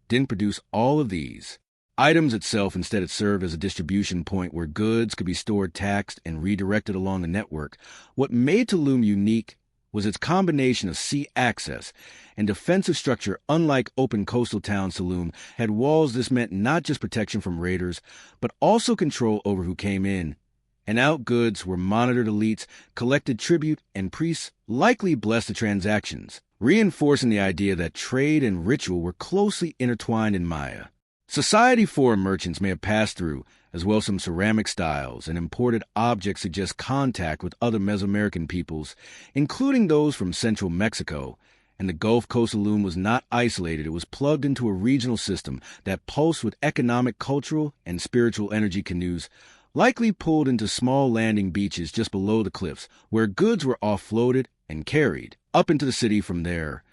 didn't produce all of these items itself. Instead, it served as a distribution point where goods could be stored, taxed, and redirected along the network. What made Tulum unique was its combination of sea access and defensive structure. Unlike open coastal towns, Tulum had walls. This meant not just protection from raiders, but also control over who came in and out. Goods were monitored. Elites collected tribute, and priests likely blessed the transactions, reinforcing the idea that trade and ritual were closely intertwined in Maya society. Foreign merchants may have passed through as well. Some ceramic styles and imported objects suggest contact with other Mesoamerican peoples, including those from central Mexico. And the Gulf Coast. Tulum was not isolated. It was plugged into a regional system that pulsed with economic, cultural, and spiritual energy. Canoes likely pulled into small landing beaches just below the cliffs, where goods were offloaded and carried up into the city. From there,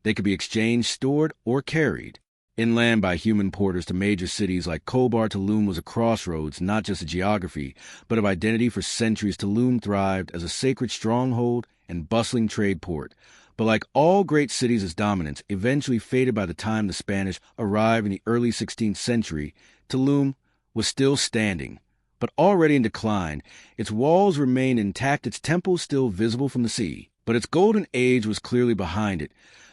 they could be exchanged, stored, or carried Inland by human porters to major cities like Khobar, Tulum was a crossroads, not just of geography, but of identity. For centuries. Tulum thrived as a sacred stronghold and bustling trade port. But like all great cities, its dominance eventually faded by the time the Spanish arrived in the early 16th century. Tulum was still standing, but already in decline. Its walls remained intact, its temples still visible from the sea. But its golden age was clearly behind it.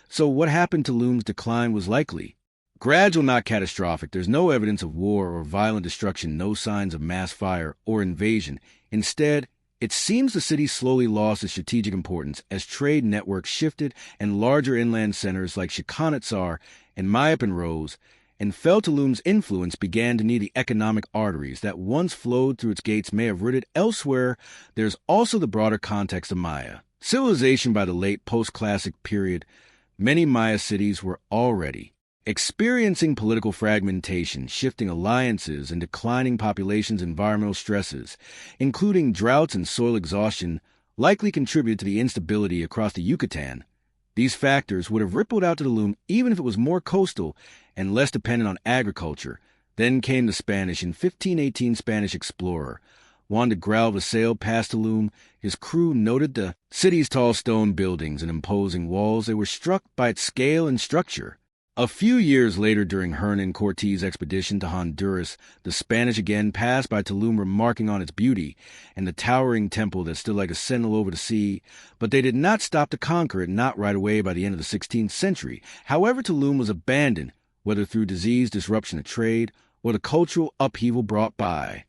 So what happened to Tulum's decline was likely gradual, not catastrophic. There's no evidence of war or violent destruction, no signs of mass fire or invasion. Instead, it seems the city slowly lost its strategic importance as trade networks shifted and larger inland centers like Chikanitsar and Mayapan rose, and Tulum's influence began to need the economic arteries that once flowed through its gates may have rooted elsewhere. There's also the broader context of Maya civilization. By the late post-classic period, many Maya cities were already experiencing political fragmentation, shifting alliances, and declining populations. Environmental stresses, including droughts and soil exhaustion, likely contributed to the instability across the Yucatan. These factors would have rippled out to Tulum even if it was more coastal and less dependent on agriculture. Then came the Spanish. In 1518, Spanish explorer Juan de Gralva sailed past Tulum. His crew noted the city's tall stone buildings and imposing walls. They were struck by its scale and structure. A few years later, during Hernan Cortés' expedition to Honduras, the Spanish again passed by Tulum, remarking on its beauty and the towering temple that stood like a sentinel over the sea. But they did not stop to conquer it, not right away. By the end of the 16th century, however, Tulum was abandoned, whether through disease, disruption of trade, or the cultural upheaval brought by